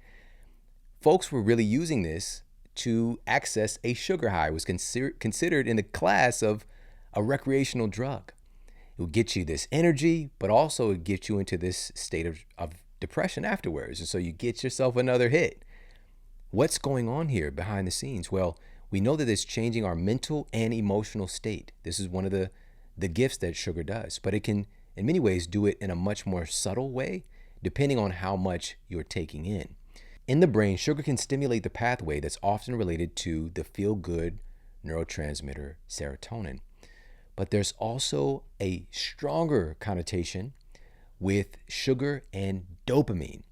A: folks were really using this to access a sugar high. It was considered in the class of a recreational drug. It would get you this energy, but also it would get you into this state of depression afterwards. And so you get yourself another hit. What's going on here behind the scenes? Well, we know that it's changing our mental and emotional state. This is one of the gifts that sugar does, but it can, in many ways, do it in a much more subtle way, depending on how much you're taking in. In the brain, sugar can stimulate the pathway that's often related to the feel-good neurotransmitter serotonin. But there's also a stronger connotation with sugar and dopamine.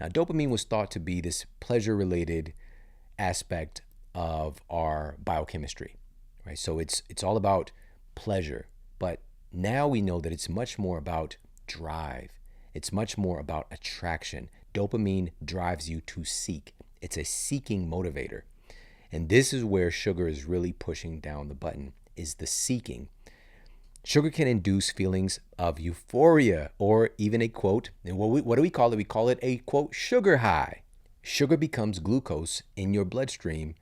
A: Now, dopamine was thought to be this pleasure-related aspect of our biochemistry, right? So it's all about pleasure, but now we know that it's much more about drive. It's much more about attraction. Dopamine drives you to seek. It's a seeking motivator. And this is where sugar is really pushing down the button, is the seeking. Sugar can induce feelings of euphoria or even a quote, and what do we call it? We call it a quote, sugar high. Sugar becomes glucose in your bloodstream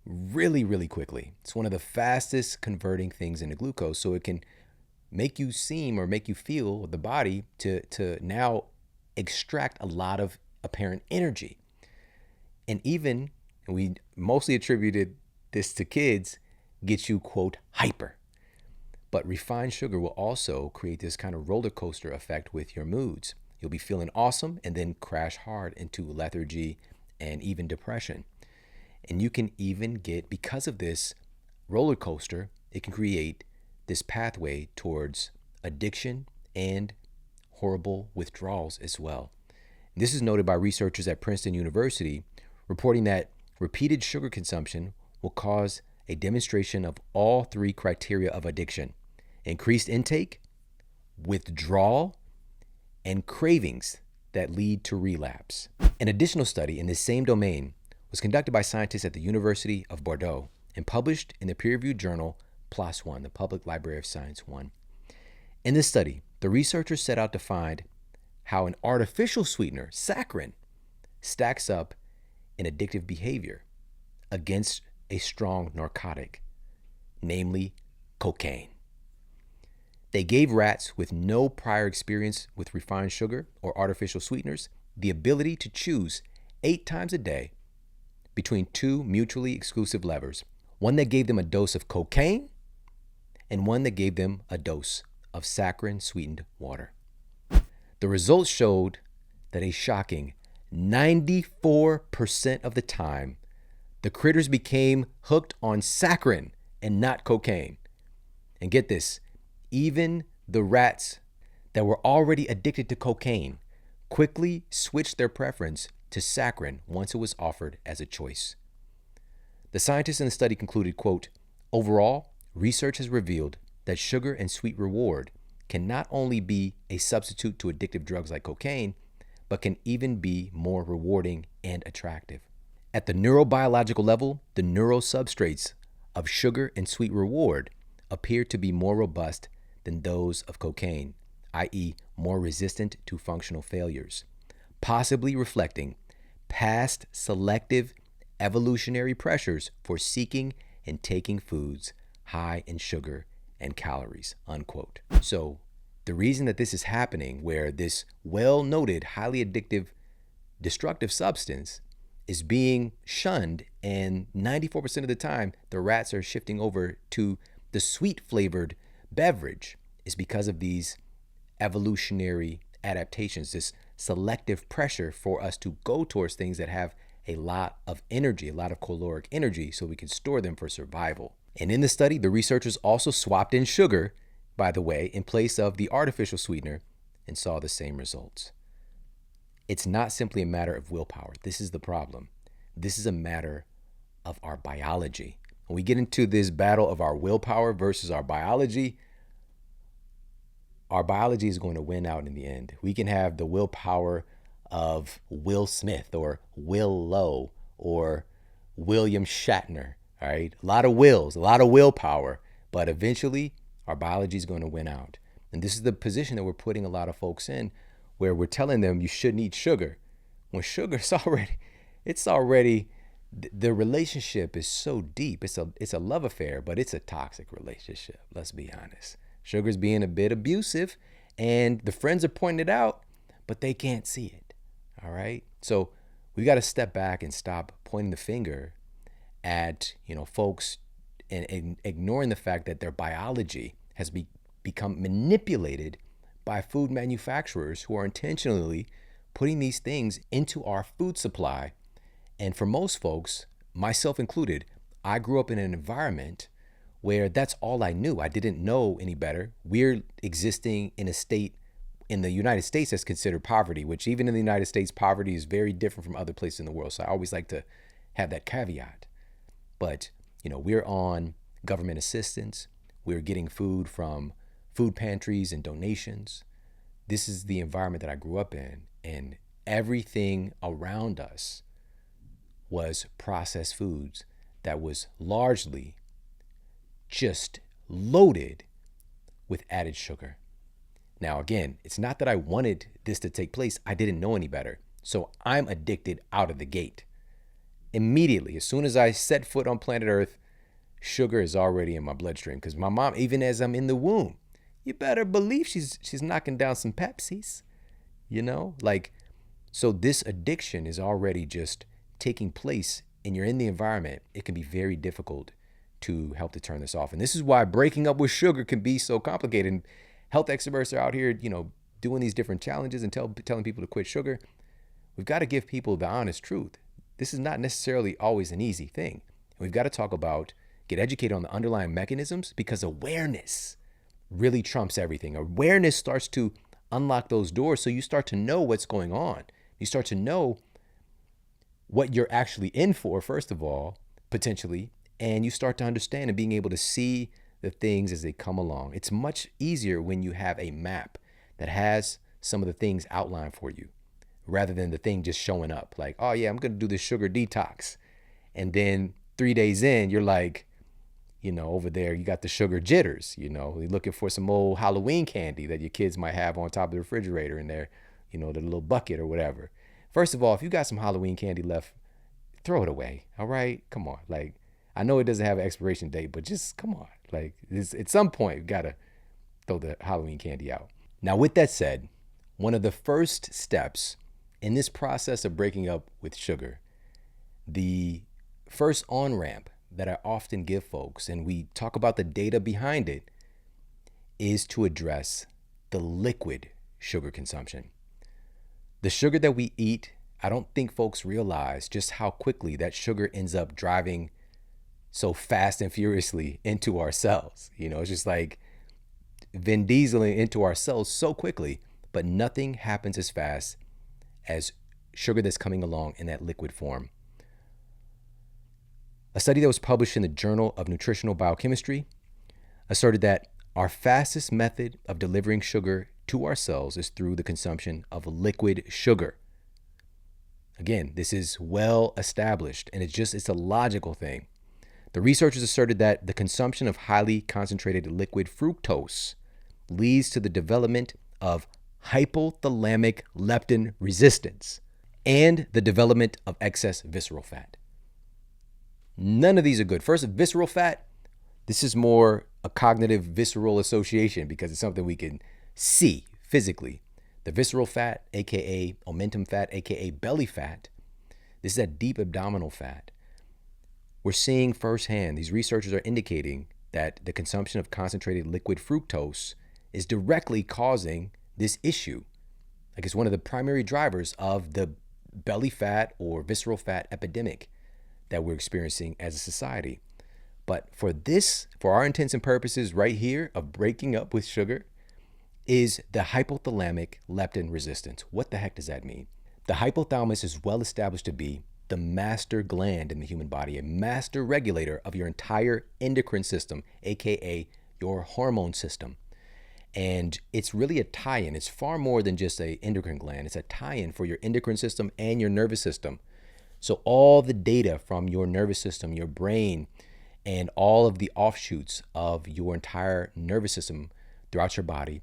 A: really, really quickly. It's one of the fastest converting things into glucose. So it can make you seem or make you feel the body to now extract a lot of apparent energy. And even, and we mostly attributed this to kids, gets you, quote, hyper. But refined sugar will also create this kind of roller coaster effect with your moods. You'll be feeling awesome and then crash hard into lethargy and even depression. And you can even get, because of this roller coaster, it can create this pathway towards addiction and horrible withdrawals as well. This is noted by researchers at Princeton University, reporting that repeated sugar consumption will cause a demonstration of all three criteria of addiction: increased intake, withdrawal, and cravings that lead to relapse. An additional study in this same domain was conducted by scientists at the University of Bordeaux and published in the peer-reviewed journal PLOS One, the Public Library of Science 1. In this study, the researchers set out to find how an artificial sweetener, saccharin, stacks up in addictive behavior against a strong narcotic, namely cocaine. They gave rats with no prior experience with refined sugar or artificial sweeteners the ability to choose 8 times a day between two mutually exclusive levers, one that gave them a dose of cocaine and one that gave them a dose of saccharin-sweetened water. The results showed that a shocking 94% of the time, the critters became hooked on saccharin and not cocaine. And get this, even the rats that were already addicted to cocaine quickly switched their preference to saccharin once it was offered as a choice. The scientists in the study concluded, quote, overall, research has revealed that sugar and sweet reward can not only be a substitute to addictive drugs like cocaine, but can even be more rewarding and attractive. At the neurobiological level, the neural substrates of sugar and sweet reward appear to be more robust than those of cocaine, i.e., more resistant to functional failures, possibly reflecting past selective evolutionary pressures for seeking and taking foods high in sugar and calories, unquote. So the reason that this is happening, where this well-noted, highly addictive, destructive substance is being shunned, and 94% of the time the rats are shifting over to the sweet flavored beverage, is because of these evolutionary adaptations, this selective pressure for us to go towards things that have a lot of energy, a lot of caloric energy, so we can store them for survival. And in the study, the researchers also swapped in sugar, by the way, in place of the artificial sweetener, and saw the same results. It's not simply a matter of willpower. This is the problem. This is a matter of our biology. When we get into this battle of our willpower versus our biology is going to win out in the end. We can have the willpower of Will Smith or Will Lowe or William Shatner, all right? A lot of wills, a lot of willpower, but eventually our biology is going to win out. And this is the position that we're putting a lot of folks in, where we're telling them you shouldn't eat sugar. When sugar's already, the relationship is so deep. It's a love affair, but it's a toxic relationship. Let's be honest. Sugar's being a bit abusive, and the friends are pointing it out, but they can't see it. All right. So we got to step back and stop pointing the finger at, folks and ignoring the fact that their biology has become manipulated by food manufacturers who are intentionally putting these things into our food supply. And for most folks, myself included, I grew up in an environment where that's all I knew. I didn't know any better. We're existing in a state in the United States that's considered poverty, which even in the United States, poverty is very different from other places in the world. So I always like to have that caveat. But, we're on government assistance. We're getting food from food pantries and donations. This is the environment that I grew up in, and everything around us was processed foods that was largely just loaded with added sugar. Now, again, it's not that I wanted this to take place. I didn't know any better. So I'm addicted out of the gate. Immediately, as soon as I set foot on planet Earth, sugar is already in my bloodstream. Because my mom, even as I'm in the womb, you better believe she's knocking down some Pepsis, you know? Like, so this addiction is already just taking place and you're in the environment. It can be very difficult to help to turn this off. And this is why breaking up with sugar can be so complicated. And health experts are out here, doing these different challenges and telling people to quit sugar. We've got to give people the honest truth. This is not necessarily always an easy thing. And we've got to talk about, get educated on the underlying mechanisms, because awareness really trumps everything. Awareness starts to unlock those doors, so you start to know what's going on. You start to know what you're actually in for, first of all, potentially, and you start to understand and being able to see the things as they come along. It's much easier when you have a map that has some of the things outlined for you, rather than the thing just showing up like, oh yeah, I'm going to do this sugar detox. And then 3 days in, you're like, over there, you got the sugar jitters, you're looking for some old Halloween candy that your kids might have on top of the refrigerator in their, the little bucket or whatever. First of all, if you got some Halloween candy left, throw it away. All right. Come on. Like, I know it doesn't have an expiration date, but just come on. Like, at some point, you got to throw the Halloween candy out. Now, with that said, one of the first steps in this process of breaking up with sugar, the first on-ramp that I often give folks, and we talk about the data behind it, is to address the liquid sugar consumption. The sugar that we eat, I don't think folks realize just how quickly that sugar ends up driving so fast and furiously into our cells. It's just like Vin Dieseling into our cells so quickly, but nothing happens as fast as sugar that's coming along in that liquid form. A study that was published in the Journal of Nutritional Biochemistry asserted that our fastest method of delivering sugar to our cells is through the consumption of liquid sugar. Again, this is well established, and it's a logical thing. The researchers asserted that the consumption of highly concentrated liquid fructose leads to the development of hypothalamic leptin resistance and the development of excess visceral fat. None of these are good. First, visceral fat, this is more a cognitive visceral association because it's something we can see physically. The visceral fat, aka omentum fat, aka belly fat, this is that deep abdominal fat. We're seeing firsthand, these researchers are indicating that the consumption of concentrated liquid fructose is directly causing this issue. Like, it's one of the primary drivers of the belly fat or visceral fat epidemic that we're experiencing as a society. But for our intents and purposes right here of breaking up with sugar, is the hypothalamic leptin resistance. What the heck does that mean? The hypothalamus is well established to be the master gland in the human body, a master regulator of your entire endocrine system, aka your hormone system. And it's really a tie-in. It's far more than just an endocrine gland. It's a tie-in for your endocrine system and your nervous system. So all the data from your nervous system, your brain, and all of the offshoots of your entire nervous system throughout your body,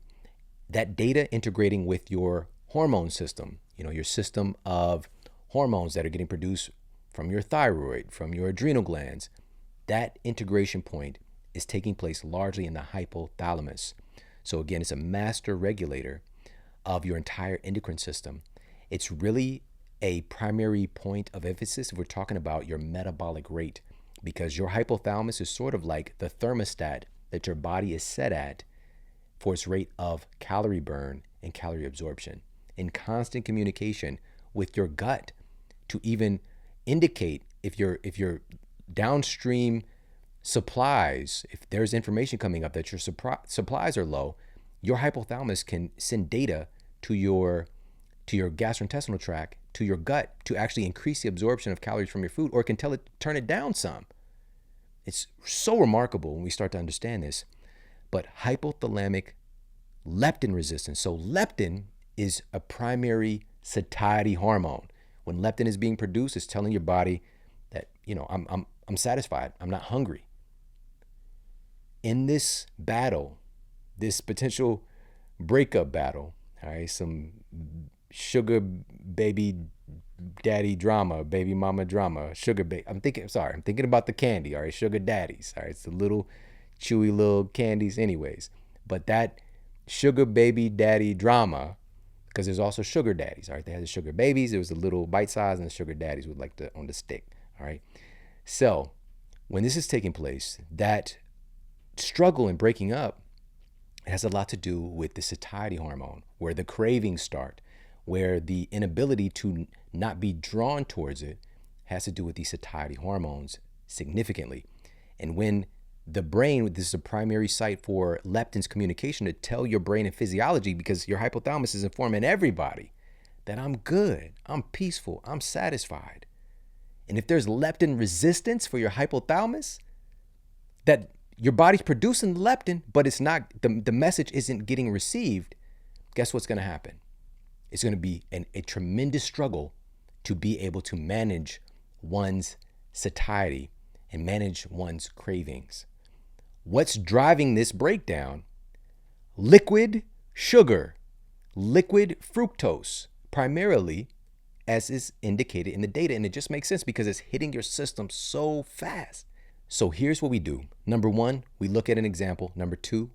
A: that data integrating with your hormone system, your system of hormones that are getting produced from your thyroid, from your adrenal glands, that integration point is taking place largely in the hypothalamus. So again, it's a master regulator of your entire endocrine system. It's really a primary point of emphasis if we're talking about your metabolic rate, because your hypothalamus is sort of like the thermostat that your body is set at for its rate of calorie burn and calorie absorption, in constant communication with your gut to even indicate if your downstream supplies, if there's information coming up that your supplies are low, your hypothalamus can send data to your gastrointestinal tract, to your gut, to actually increase the absorption of calories from your food, or it can tell it turn it down some. It's so remarkable when we start to understand this. But hypothalamic leptin resistance. So leptin is a primary satiety hormone. When leptin is being produced, it's telling your body that, I'm satisfied. I'm not hungry. In this battle, this potential breakup battle, all right, some sugar baby daddy drama, baby mama drama, sugar baby. I'm thinking about the candy, all right? Sugar daddies, all right? It's the little chewy little candies anyways. But that sugar baby daddy drama, because there's also sugar daddies, all right? They had the sugar babies, there was the little bite size, and the sugar daddies with like on the stick, all right? So when this is taking place, that struggle and breaking up has a lot to do with the satiety hormone, where the cravings start, where the inability to not be drawn towards it has to do with these satiety hormones significantly. And when the brain, this is a primary site for leptin's communication to tell your brain and physiology, because your hypothalamus is informing everybody that I'm good, I'm peaceful, I'm satisfied. And if there's leptin resistance for your hypothalamus, that your body's producing leptin, but it's not, the message isn't getting received, guess what's going to happen? It's going to be a tremendous struggle to be able to manage one's satiety and manage one's cravings. What's driving this breakdown? Liquid sugar, liquid fructose, primarily, as is indicated in the data. And it just makes sense because it's hitting your system so fast. So here's what we do. Number one, we look at an example. Number two,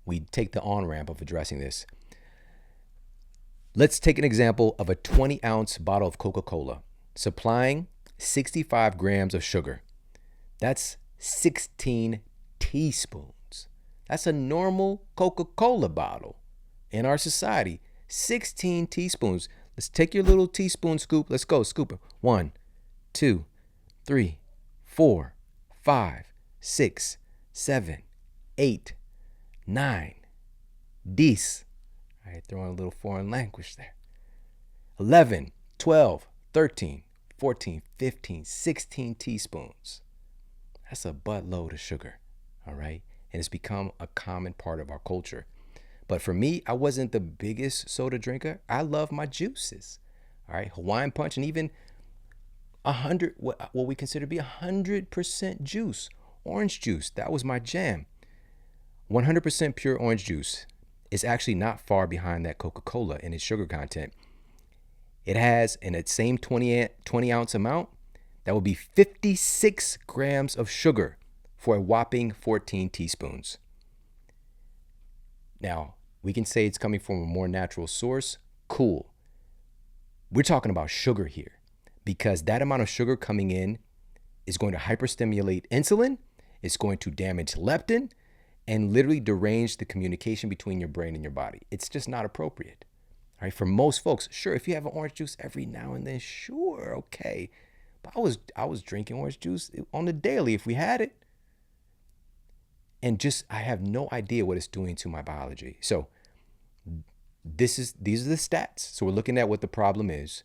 A: we take the on-ramp of addressing this. Let's take an example of a 20-ounce bottle of Coca-Cola supplying 65 grams of sugar. That's 16 teaspoons. That's a normal Coca-Cola bottle in our society. 16 teaspoons. Let's take your little teaspoon scoop. Let's go. Scoop it. 1, 2, 3, 4, 5, 6, 7, 8, 9. 10. All right, throwing a little foreign language there. 11, 12, 13, 14, 15, 16 teaspoons. That's a buttload of sugar, all right? And it's become a common part of our culture. But for me, I wasn't the biggest soda drinker. I love my juices, all right? Hawaiian Punch, and even 100, what we consider to be 100% juice. Orange juice, that was my jam. 100% pure orange juice is actually not far behind that Coca-Cola in its sugar content. It has, in that same 20 ounce amount, that would be 56 grams of sugar for a whopping 14 teaspoons. Now, we can say it's coming from a more natural source. Cool. We're talking about sugar here, because that amount of sugar coming in is going to hyperstimulate insulin. It's going to damage leptin and literally derange the communication between your brain and your body. It's just not appropriate. All right, for most folks, sure, if you have an orange juice every now and then, sure, okay. But I was drinking orange juice on the daily if we had it. And I have no idea what it's doing to my biology. So these are the stats. So we're looking at what the problem is.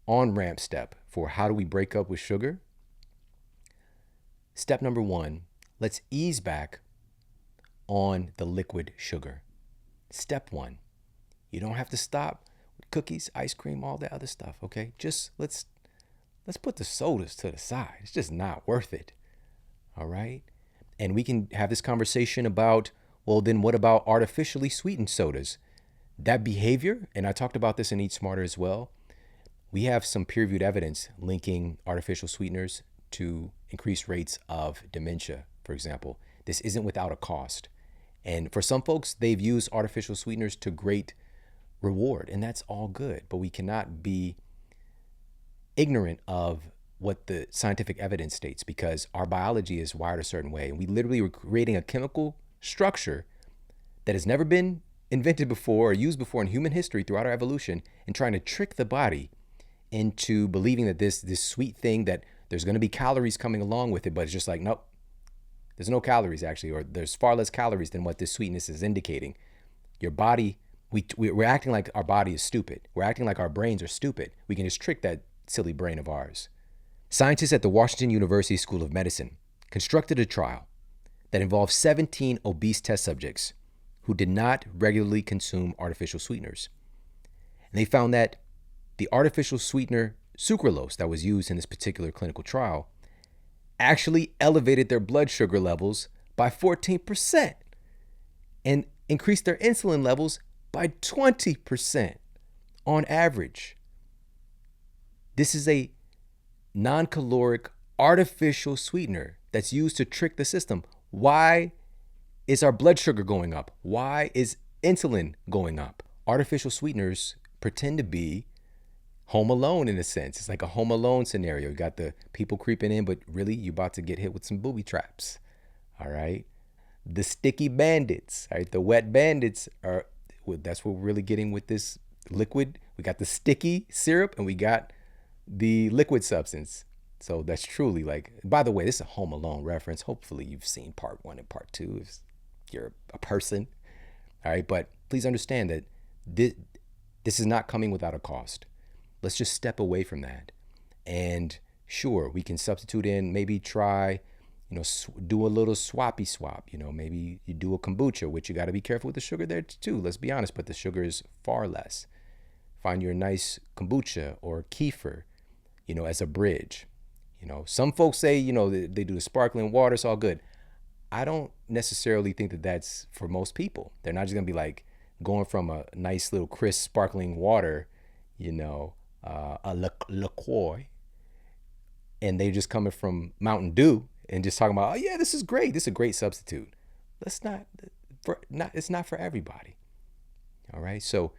A: On-ramp step for how do we break up with sugar? Step number one, let's ease back on the liquid sugar. Step one, you don't have to stop with cookies, ice cream, all that other stuff, okay? Just let's put the sodas to the side. It's just not worth it, all right? And we can have this conversation about, well, then what about artificially sweetened sodas? That behavior, and I talked about this in Eat Smarter as well, we have some peer-reviewed evidence linking artificial sweeteners to increased rates of dementia, for example. This isn't without a cost. And for some folks, they've used artificial sweeteners to great reward, and that's all good. But we cannot be ignorant of what the scientific evidence states, because our biology is wired a certain way. And we literally were creating a chemical structure that has never been invented before or used before in human history throughout our evolution, and trying to trick the body into believing that this sweet thing, that there's going to be calories coming along with it, but it's just like, nope, there's no calories actually, or there's far less calories than what this sweetness is indicating. Your body, we're acting like our body is stupid. We're acting like our brains are stupid. We can just trick that silly brain of ours. Scientists at the Washington University School of Medicine constructed a trial that involved 17 obese test subjects who did not regularly consume artificial sweeteners. And they found that the artificial sweetener sucralose that was used in this particular clinical trial actually elevated their blood sugar levels by 14% and increased their insulin levels by 20% on average. This is a non-caloric artificial sweetener that's used to trick the system. Why is our blood sugar going up? Why is insulin going up? Artificial sweeteners pretend to be Home Alone in a sense. It's like a Home Alone scenario. You got the people creeping in, but really you're about to get hit with some booby traps. All right. The sticky bandits, all right? The wet bandits are, that's what we're really getting with this liquid. We got the sticky syrup and we got the liquid substance. So that's truly like, by the way, this is a Home Alone reference. Hopefully you've seen part 1 and part 2 if you're a person. All right. But please understand that this is not coming without a cost. Let's just step away from that. And sure, we can substitute in, maybe try, do a little swappy swap. Maybe you do a kombucha, which you got to be careful with the sugar there too. Let's be honest, but the sugar is far less. Find your nice kombucha or kefir, as a bridge. Some folks say, they do the sparkling water, it's all good. I don't necessarily think that that's for most people. They're not just gonna be like going from a nice little crisp sparkling water, a LaCroix, and they just coming from Mountain Dew and just talking about, oh yeah, this is great. This is a great substitute. It's not for everybody. All right. So,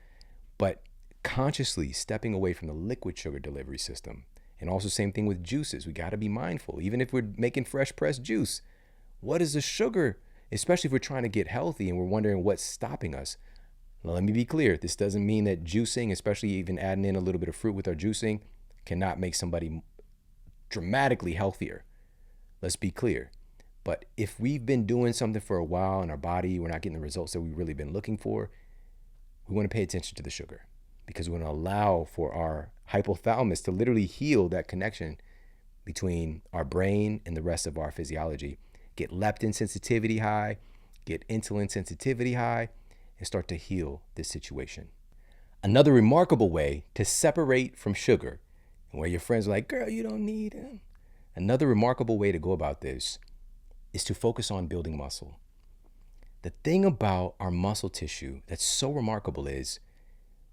A: but consciously stepping away from the liquid sugar delivery system, and also same thing with juices. We got to be mindful, even if we're making fresh pressed juice, what is the sugar, especially if we're trying to get healthy and we're wondering what's stopping us. Now, let me be clear. This doesn't mean that juicing, especially even adding in a little bit of fruit with our juicing, cannot make somebody dramatically healthier. Let's be clear. But if we've been doing something for a while in our body, we're not getting the results that we've really been looking for, we want to pay attention to the sugar, because we want to allow for our hypothalamus to literally heal that connection between our brain and the rest of our physiology. Get leptin sensitivity high, get insulin sensitivity high, and start to heal this situation. Another remarkable way to separate from sugar, and where your friends are like, girl, you don't need it. Another remarkable way to go about this is to focus on building muscle. The thing about our muscle tissue that's so remarkable is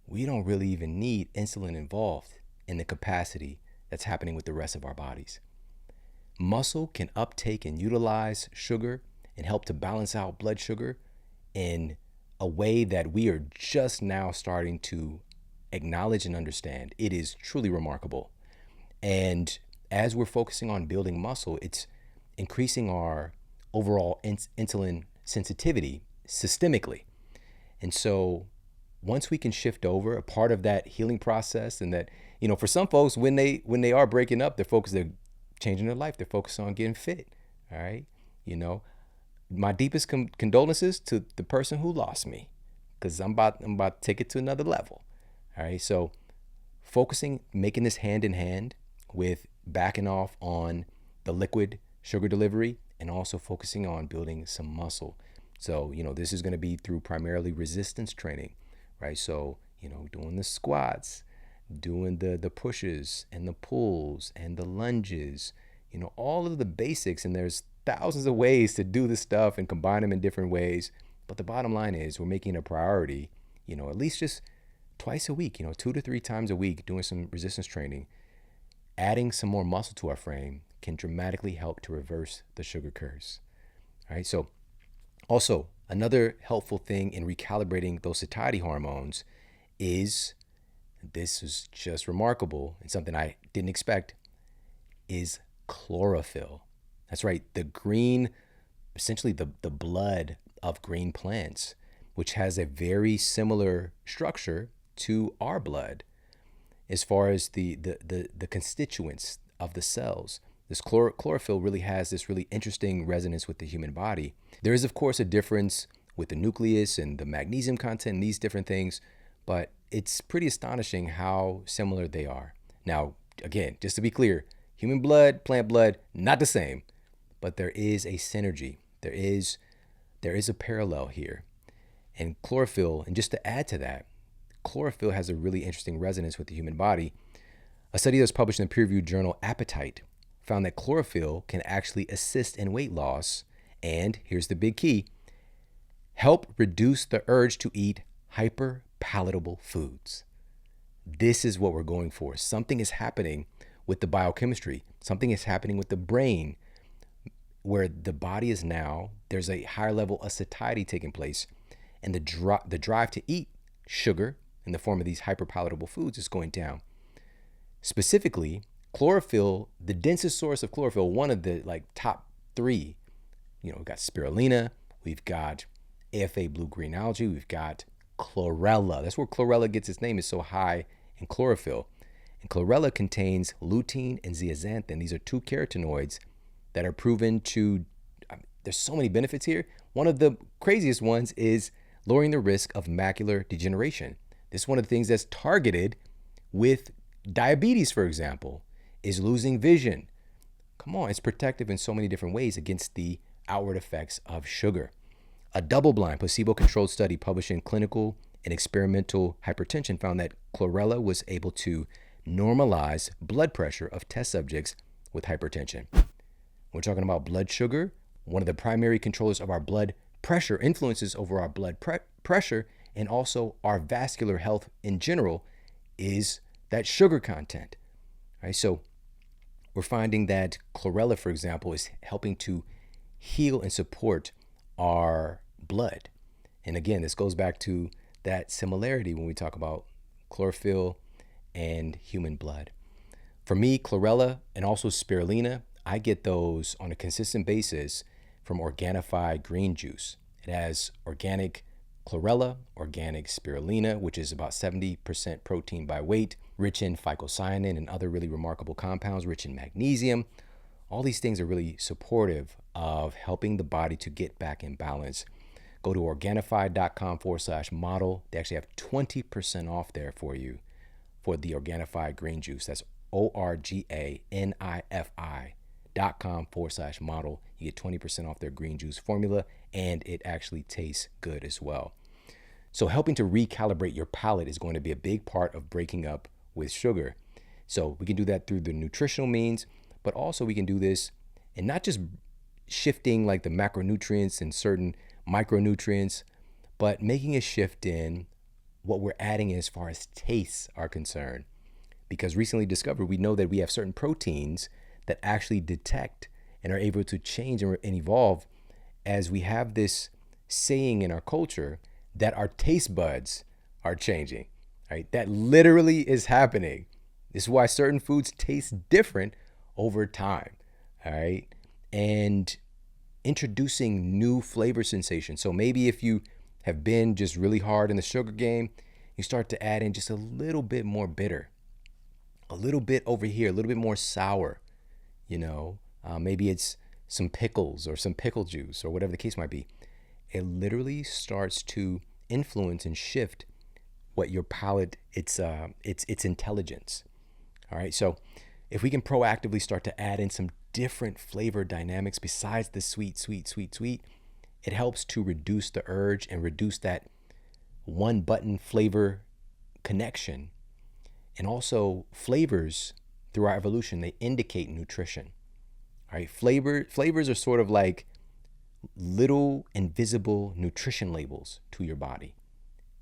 A: we don't really even need insulin involved in the capacity that's happening with the rest of our bodies. Muscle can uptake and utilize sugar and help to balance out blood sugar in a way that we are just now starting to acknowledge and understand. It is truly remarkable. And as we're focusing on building muscle, it's increasing our overall insulin sensitivity systemically. And so once we can shift over, a part of that healing process, and that, for some folks, when they are breaking up, they're changing their life. They're focused on getting fit. All right. My deepest condolences to the person who lost me, because I'm about to take it to another level. All right. So focusing, making this hand in hand with backing off on the liquid sugar delivery, and also focusing on building some muscle. So, this is going to be through primarily resistance training, right? So, doing the squats, doing the pushes and the pulls and the lunges, all of the basics. And there's thousands of ways to do this stuff and combine them in different ways. But the bottom line is we're making it a priority, at least just twice a week, 2 to 3 times a week, doing some resistance training. Adding some more muscle to our frame can dramatically help to reverse the sugar curse. All right. So also another helpful thing in recalibrating those satiety hormones is, this is just remarkable and something I didn't expect, is chlorophyll. That's right. The green, essentially the blood of green plants, which has a very similar structure to our blood as far as the constituents of the cells. This chlorophyll really has this really interesting resonance with the human body. There is, of course, a difference with the nucleus and the magnesium content and these different things, but it's pretty astonishing how similar they are. Now, again, just to be clear, human blood, plant blood, not the same, but there is a synergy. There is a parallel here. And chlorophyll, and just to add to that, chlorophyll has a really interesting resonance with the human body. A study that was published in the peer-reviewed journal Appetite found that chlorophyll can actually assist in weight loss, and here's the big key, help reduce the urge to eat hyperpalatable foods. This is what we're going for. Something is happening with the biochemistry. Something is happening with the brain where the body is now, there's a higher level of satiety taking place. And the drive to eat sugar in the form of these hyperpalatable foods is going down. Specifically, chlorophyll, the densest source of chlorophyll, one of the like top three, we've got spirulina, we've got AFA blue-green algae, we've got chlorella. That's where chlorella gets its name, is so high in chlorophyll. And chlorella contains lutein and zeaxanthin. These are two carotenoids that are proven to, there's so many benefits here. One of the craziest ones is lowering the risk of macular degeneration. This is one of the things that's targeted with diabetes, for example, is losing vision. Come on, it's protective in so many different ways against the outward effects of sugar. A double-blind, placebo-controlled study published in Clinical and Experimental Hypertension found that chlorella was able to normalize blood pressure of test subjects with hypertension. We're talking about blood sugar. One of the primary controllers of our blood pressure, influences over our blood pressure and also our vascular health in general, is that sugar content. All right, so we're finding that chlorella, for example, is helping to heal and support our blood. And again, this goes back to that similarity when we talk about chlorophyll and human blood. For me, chlorella and also spirulina, I get those on a consistent basis from Organifi green juice. It has organic chlorella, organic spirulina, which is about 70% protein by weight, rich in phycocyanin and other really remarkable compounds, rich in magnesium. All these things are really supportive of helping the body to get back in balance. Go to Organifi.com/model. They actually have 20% off there for you for the Organifi green juice. That's ORGANIFI.com/model. You get 20% off their green juice formula, and it actually tastes good as well. So helping to recalibrate your palate is going to be a big part of breaking up with sugar. So we can do that through the nutritional means, but also we can do this and not just shifting like the macronutrients and certain micronutrients, but making a shift in what we're adding as far as tastes are concerned. Because recently discovered, we know that we have certain proteins that actually detect and are able to change and evolve, as we have this saying in our culture that our taste buds are changing, right? That literally is happening. This is why certain foods taste different over time, all right? And introducing new flavor sensations. So maybe if you have been just really hard in the sugar game, you start to add in just a little bit more bitter, a little bit over here, a little bit more sour, maybe it's some pickles or some pickle juice or whatever the case might be. It literally starts to influence and shift what your palate, its intelligence. All right, so if we can proactively start to add in some different flavor dynamics besides the sweet, it helps to reduce the urge and reduce that one button flavor connection. And also flavors through our evolution, they indicate nutrition. All right, flavors are sort of like little invisible nutrition labels to your body,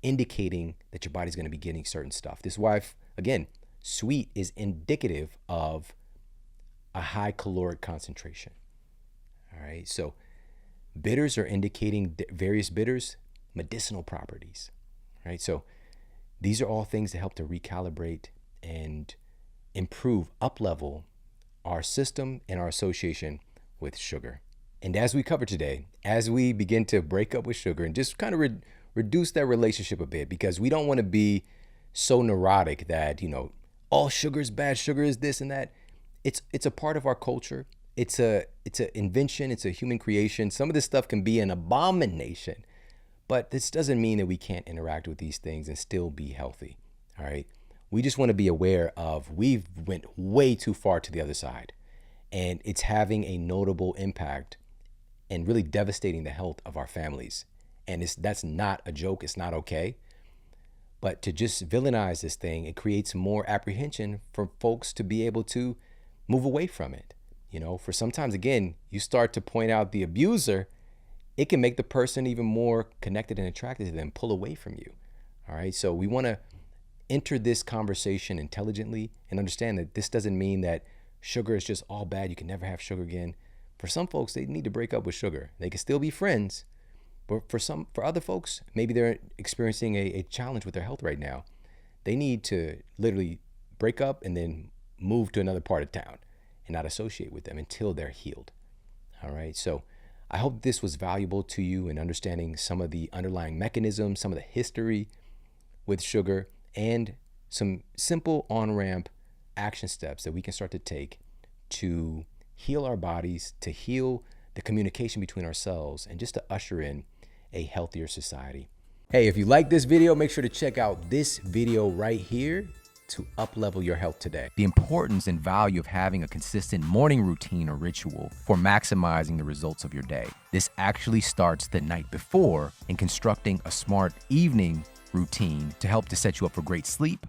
A: indicating that your body's going to be getting certain stuff. This is why, again, sweet is indicative of a high caloric concentration. All right, so bitters are indicating various bitters, medicinal properties. All right, so these are all things that help to recalibrate and improve, up-level our system and our association with sugar. And as we covered today, as we begin to break up with sugar and just kind of reduce that relationship a bit, because we don't want to be so neurotic that, all sugar is bad, sugar is this and that. It's a part of our culture. It's an invention. It's a human creation. Some of this stuff can be an abomination, but this doesn't mean that we can't interact with these things and still be healthy. All right. We just want to be aware of we've went way too far to the other side, and it's having a notable impact and really devastating the health of our families. And that's not a joke. It's not okay. But to just villainize this thing, it creates more apprehension for folks to be able to move away from it. For sometimes, again, you start to point out the abuser, it can make the person even more connected and attracted to them, pull away from you. All right. So we want to enter this conversation intelligently and understand that this doesn't mean that sugar is just all bad. You can never have sugar again. For some folks, they need to break up with sugar. They can still be friends, but for other folks, maybe they're experiencing a challenge with their health right now. They need to literally break up and then move to another part of town and not associate with them until they're healed. All right. So I hope this was valuable to you in understanding some of the underlying mechanisms, some of the history with sugar, and some simple on-ramp action steps that we can start to take to heal our bodies, to heal the communication between ourselves, and just to usher in a healthier society. Hey, if you like this video, make sure to check out this video right here to up-level your health today. The importance and value of having a consistent morning routine or ritual for maximizing the results of your day. This actually starts the night before in constructing a smart evening routine to help to set you up for great sleep,